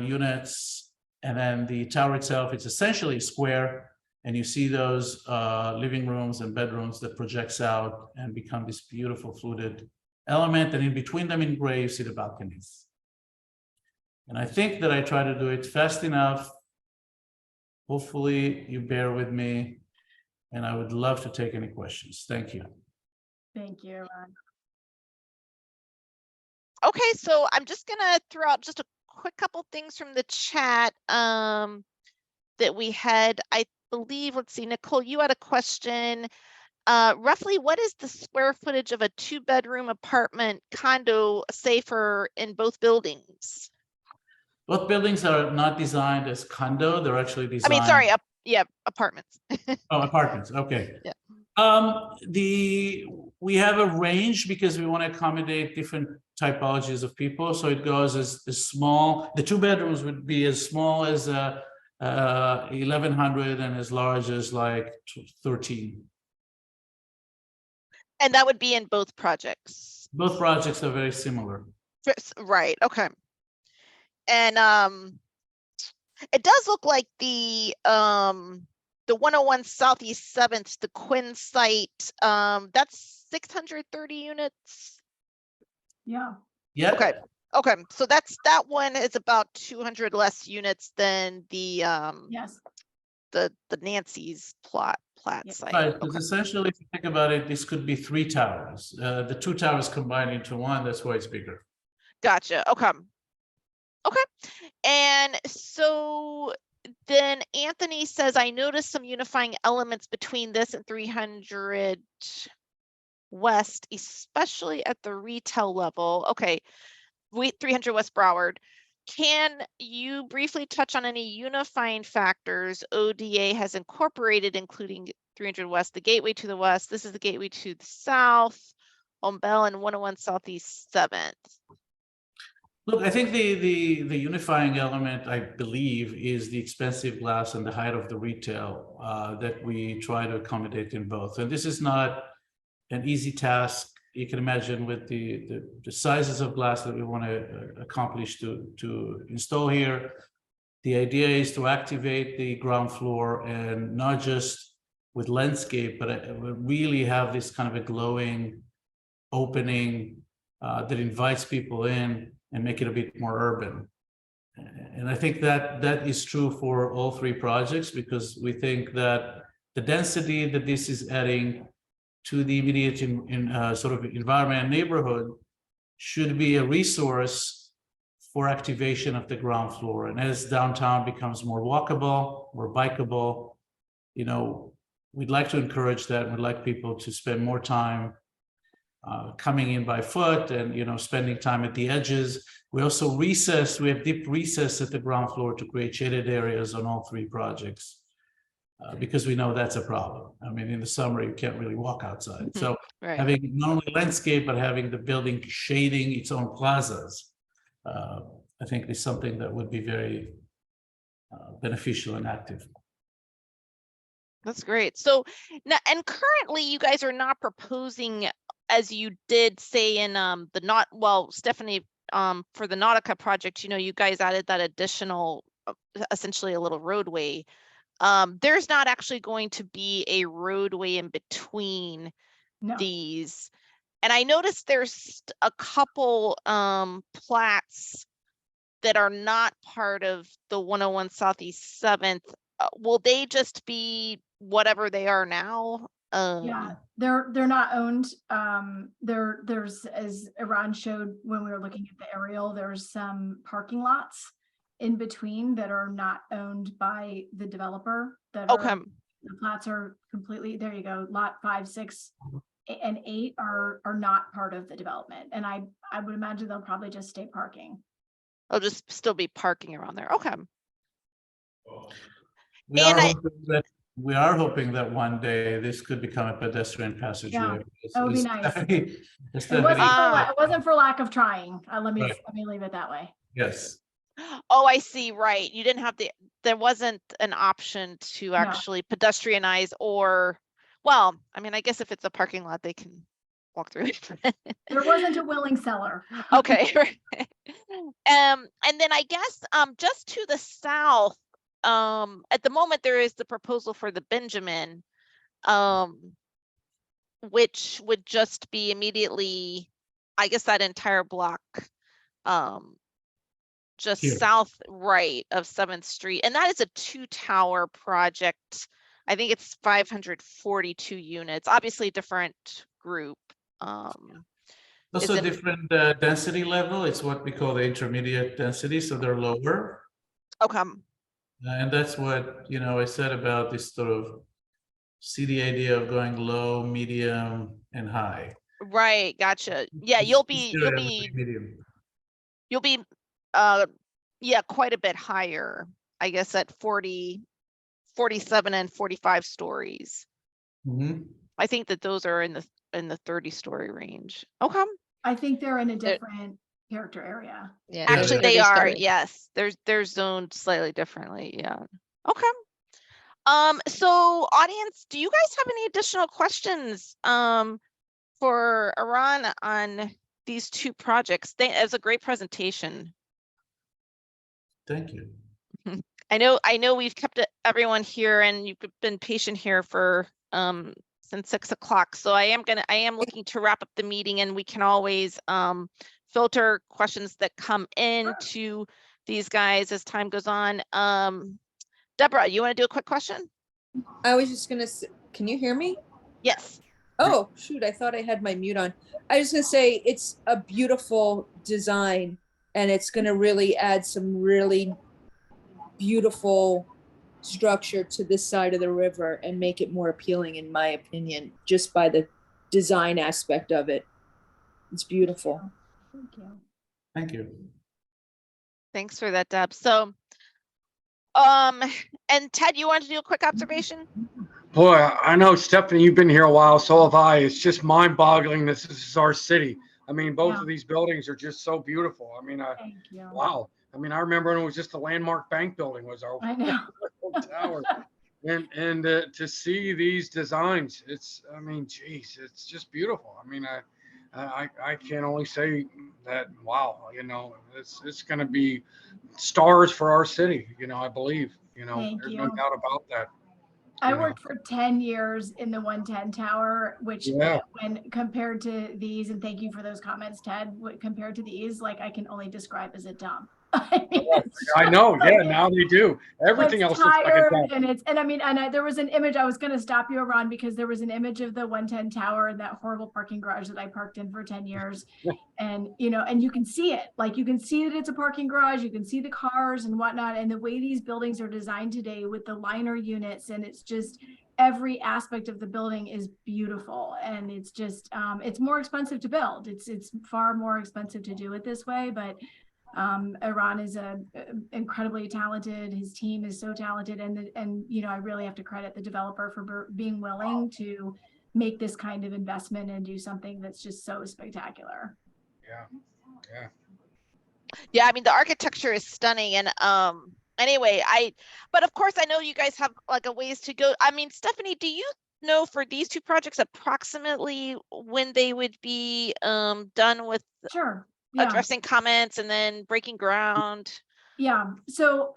units, and then the tower itself, it's essentially a square, and you see those living rooms and bedrooms that projects out and become this beautiful fluted element, and in between them in gray, you see the balconies. And I think that I try to do it fast enough. Hopefully you bear with me, and I would love to take any questions. Thank you. Thank you, Ron. Okay, so I'm just gonna throw out just a quick couple things from the chat that we had. I believe, let's see, Nicole, you had a question. Roughly, what is the square footage of a 2-bedroom apartment condo, say, for in both buildings? Both buildings are not designed as condo, they're actually designed. I mean, sorry, yeah, apartments. Oh, apartments, okay. Yeah. We have a range because we want to accommodate different typologies of people. So it goes as small, the 2 bedrooms would be as small as 1,100 and as large as like 13. And that would be in both projects. Both projects are very similar. Right, okay. And it does look like the 101 Southeast 7th, the Quinn site, that's 630 units. Yeah. Yeah. Okay, so that one is about 200 less units than the Yes. the Nancy's plat Yeah. site. Right, because essentially, if you think about it, this could be 3 towers. The 2 towers combined into one, that's why it's bigger. Gotcha. Okay. And so then Anthony says, I noticed some unifying elements between this and 300 West, especially at the retail level. Okay, 300 West Broward. Can you briefly touch on any unifying factors ODA has incorporated, including 300 West, the gateway to the west? This is the gateway to the south, Ombell and 101 Southeast 7th. Look, I think the unifying element, I believe, is the expensive glass and the height of the retail that we try to accommodate in both. And this is not an easy task. You can imagine with the sizes of glass that we want to accomplish to install here. The idea is to activate the ground floor and not just with landscape, but really have this kind of a glowing opening that invites people in and make it a bit more urban. And I think that is true for all 3 projects, because we think that the density that this is adding to the immediate sort of environment and neighborhood should be a resource for activation of the ground floor. And as downtown becomes more walkable, more bikeable, we'd like to encourage that. We'd like people to spend more time coming in by foot and spending time at the edges. We also we have deep recess at the ground floor to create shaded areas on all 3 projects, because we know that's a problem. I mean, in the summer you can't really walk outside. So Right. having not only landscape but having the building shading its own plazas, I think is something that would be very beneficial and active. That's great. So now, and currently you guys are not proposing, as you did say in Stephanie, for the Nautica project, you guys added that additional, essentially a little roadway. There's not actually going to be a roadway in between these. And I noticed there's a couple plats that are not part of the 101 Southeast 7th. Will they just be whatever they are now? Yeah, they're not owned. There's, as Iran showed when we were looking at the aerial, there's some parking lots in between that are not owned by the developer that Okay. are The plats are completely, there you go, lot 5, 6, and 8 are not part of the development. And I would imagine they'll probably just stay parking. I'll just still be parking around there. Okay. We And we are hoping that one day this could become a pedestrian passageway. Yeah, that would be nice. It It wasn't for lack of trying. Let me Right. leave it that way. Yes. Oh, I see. Right. You didn't have there wasn't an option to actually pedestrianize or, well, I mean, I guess if it's a parking lot, they can walk through it. There wasn't a willing seller. Okay. And then I guess just to the south, at the moment there is the proposal for the Benjamin, which would just be immediately, I guess that entire block, just Here. south right of 7th Street. And that is a 2-tower project. I think it's 542 units, obviously different group. Also Is it- different density level. It's what we call the intermediate density, so they're lower. Okay. And that's what, I said about this sort of, see the idea of going low, medium, and high. Right. Gotcha. Yeah. You'll be Medium. yeah, quite a bit higher, I guess at 40, 47 and 45 stories. Mm-hmm. I think that those are in the 30-story range. Okay. I think they're in a different character area. Yeah. Actually, they 30 are. story. Yes. They're zoned slightly differently. Yeah. Okay. So audience, do you guys have any additional questions for Aran on these 2 projects? It was a great presentation. Thank you. I know we've kept everyone here and you've been patient here for since 6 o'clock. So I am looking to wrap up the meeting, and we can always filter questions that come in to these guys as time goes on. Deborah, you want to do a quick question? I was just gonna say, can you hear me? Yes. Oh, shoot, I thought I had my mute on. I was gonna say, it's a beautiful design, and it's gonna really add some really beautiful structure to this side of the river and make it more appealing, in my opinion, just by the design aspect of it. It's beautiful. Thank you. Thank you. Thanks for that, Deb. So, and Ted, you want to do a quick observation? Boy, I know, Stephanie, you've been here a while, so have I. It's just mind-boggling. This is our city. I mean, both of these buildings are just so beautiful. I mean, Thank you. wow. I mean, I remember when it was just the Landmark Bank building was our I know. tower. And to see these designs, I mean, geez, it's just beautiful. I mean, I can only say that, wow, it's going to be stars for our city, I believe, Thank there's you. no doubt about that. I worked for 10 years in the 110 tower, which when compared to these, and thank you for those comments, Ted, compared to these, like I can only describe as a dump. I know. Yeah, now they do. Everything else looks like a dump. And there was an image, I was going to stop you, Ron, because there was an image of the 110 tower and that horrible parking garage that I parked in for 10 years. And, and you can see it, like you can see that it's a parking garage, you can see the cars and whatnot. And the way these buildings are designed today with the liner units, and it's just every aspect of the building is beautiful. And it's just, it's more expensive to build. It's far more expensive to do it this way, but Aran is incredibly talented. His team is so talented, and I really have to credit the developer for being willing to make this kind of investment and do something that's just so spectacular. Yeah, I mean, the architecture is stunning, and anyway, but of course I know you guys have like a ways to go. I mean, Stephanie, do you know for these 2 projects approximately when they would be done with? Sure. Addressing comments and then breaking ground? Yeah. So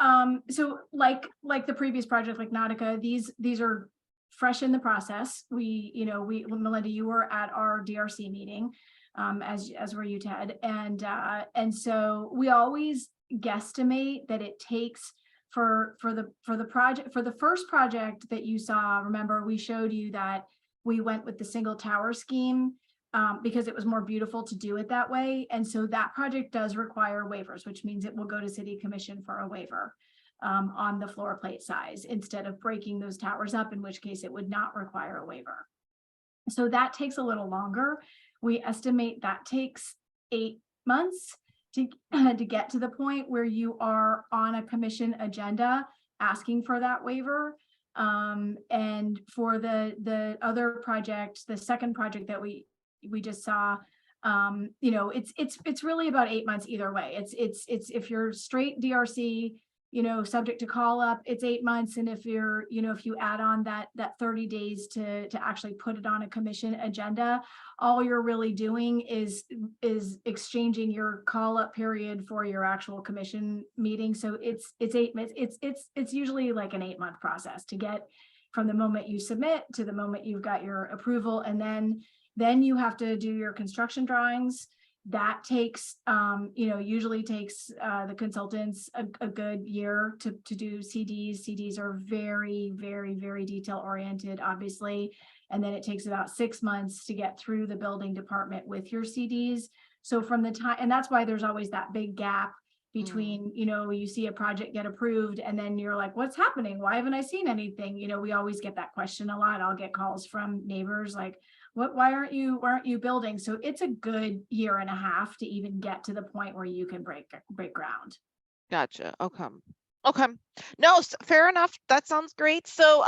like the previous project, like Nautica, these are fresh in the process. Melinda, you were at our DRC meeting, as were you, Ted, and so we always guesstimate that it takes for the first project that you saw. Remember, we showed you that we went with the single tower scheme because it was more beautiful to do it that way. And so that project does require waivers, which means it will go to City Commission for a waiver. on the floor plate size instead of breaking those towers up, in which case it would not require a waiver. So that takes a little longer. We estimate that takes 8 months to get to the point where you are on a commission agenda asking for that waiver. And for the other project, the second project that we just saw, you know, it's really about 8 months either way. It's if you're straight DRC, you know, subject to call up, it's 8 months. And if you're, you know, if you add on that 30 days to actually put it on a commission agenda, all you're really doing is exchanging your call up period for your actual commission meeting. So it's usually like an 8 month process to get from the moment you submit to the moment you've got your approval. And then you have to do your construction drawings. That takes, you know, usually takes the consultants a good year to do CDs. CDs are very, very, very detail oriented, obviously. And then it takes about 6 months to get through the building department with your CDs. So from the time, and that's why there's always that big gap between, you know, you see a project get approved and then you're like, what's happening? Why haven't I seen anything? You know, we always get that question a lot. I'll get calls from neighbors like, why aren't you building? So it's a good 1.5 years to even get to the point where you can break ground. Gotcha. Okay. Okay. No, fair enough. That sounds great. So,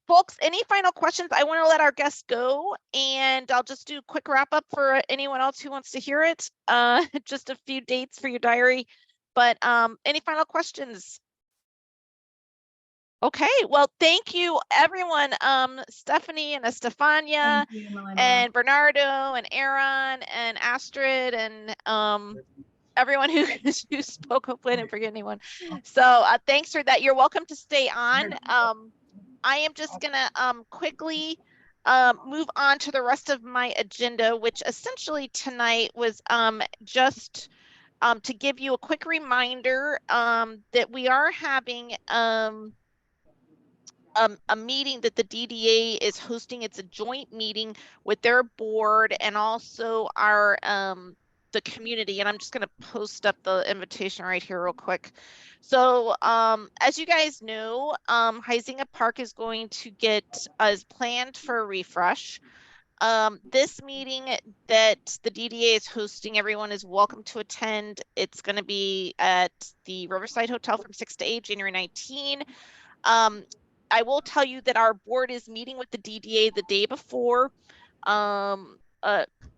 folks, any final questions? I want to let our guests go, and I'll just do a quick wrap up for anyone else who wants to hear it. Just a few dates for your diary, but any final questions? Okay, well, thank you, everyone. Stephanie and Estefania and Bernardo and Aaron and Astrid and everyone who spoke. Hopefully I didn't forget anyone. So thanks for that. You're welcome to stay on. I am just gonna quickly move on to the rest of my agenda, which essentially tonight was just to give you a quick reminder that we are having a meeting that the DDA is hosting. It's a joint meeting with their board and also our the community, and I'm just going to post up the invitation right here real quick. So as you guys know, Huizinga Park is going to get as planned for a refresh. This meeting that the DDA is hosting, everyone is welcome to attend. It's going to be at the Riverside Hotel from 6 to 8, January 19. I will tell you that our board is meeting with the DDA the day before.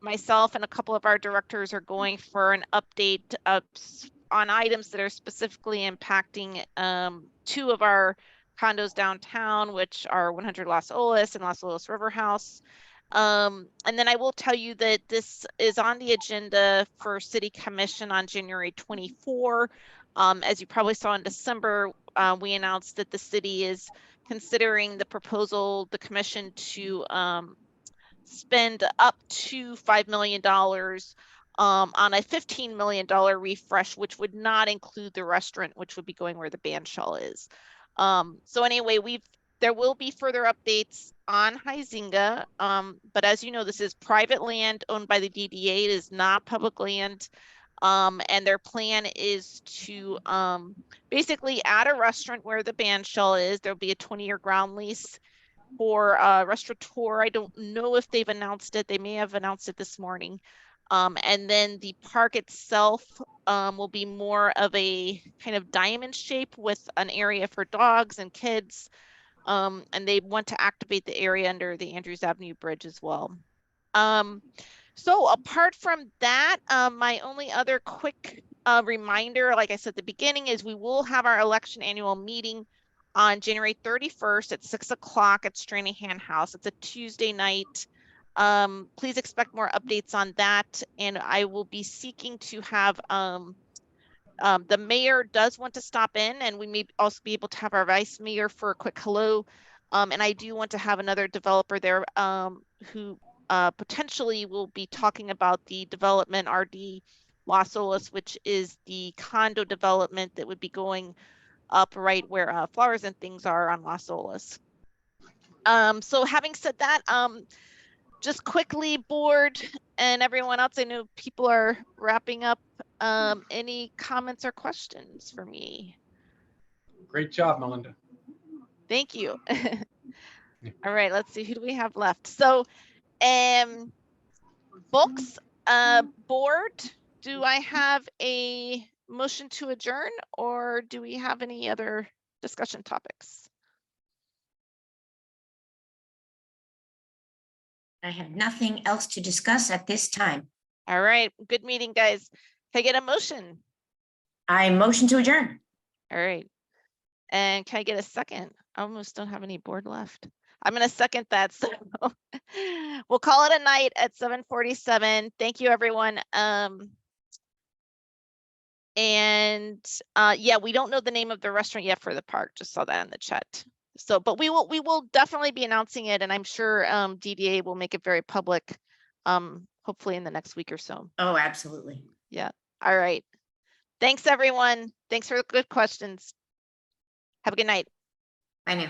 Myself and a couple of our directors are going for an update on items that are specifically impacting 2 of our condos downtown, which are 100 Las Olas and Las Olas River House. And then I will tell you that this is on the agenda for City Commission on January 24. As you probably saw in December, we announced that the city is considering the proposal, the commission to spend up to $5 million on a $15 million refresh, which would not include the restaurant, which would be going where the band shell is. So anyway, there will be further updates on Huizinga, but as you know, this is private land owned by the DDA. It is not public land. And their plan is to basically add a restaurant where the band shell is. There'll be a 20-year ground lease for restaurateur. I don't know if they've announced it. They may have announced it this morning. And then the park itself will be more of a kind of diamond shape with an area for dogs and kids. And they want to activate the area under the Andrews Avenue Bridge as well. So apart from that, my only other quick reminder, like I said at the beginning, is we will have our election annual meeting on January 31st at 6 o'clock at Stranahan House. It's a Tuesday night. Please expect more updates on that. And I will be seeking to have, the mayor does want to stop in, and we may also be able to have our vice mayor for a quick hello. And I do want to have another developer there who potentially will be talking about the development RD Las Olas, which is the condo development that would be going up right where Flowers and Things are on Las Olas. So having said that, just quickly, board and everyone else, I know people are wrapping up. Any comments or questions for me? Great job, Melinda. Thank you. All right, let's see, who do we have left? So, folks, board, do I have a motion to adjourn, or do we have any other discussion topics? I have nothing else to discuss at this time. All right, good meeting, guys. Can I get a motion? I motion to adjourn. All right. And can I get a second? I almost don't have any board left. I'm going to second that. So we'll call it a night at 7:47. Thank you, everyone. And yeah, we don't know the name of the restaurant yet for the park. Just saw that in the chat. So, but we will definitely be announcing it, and I'm sure DDA will make it very public, hopefully in the next week or so. Oh, absolutely. Yeah. All right. Thanks, everyone. Thanks for the good questions. Have a good night. I know.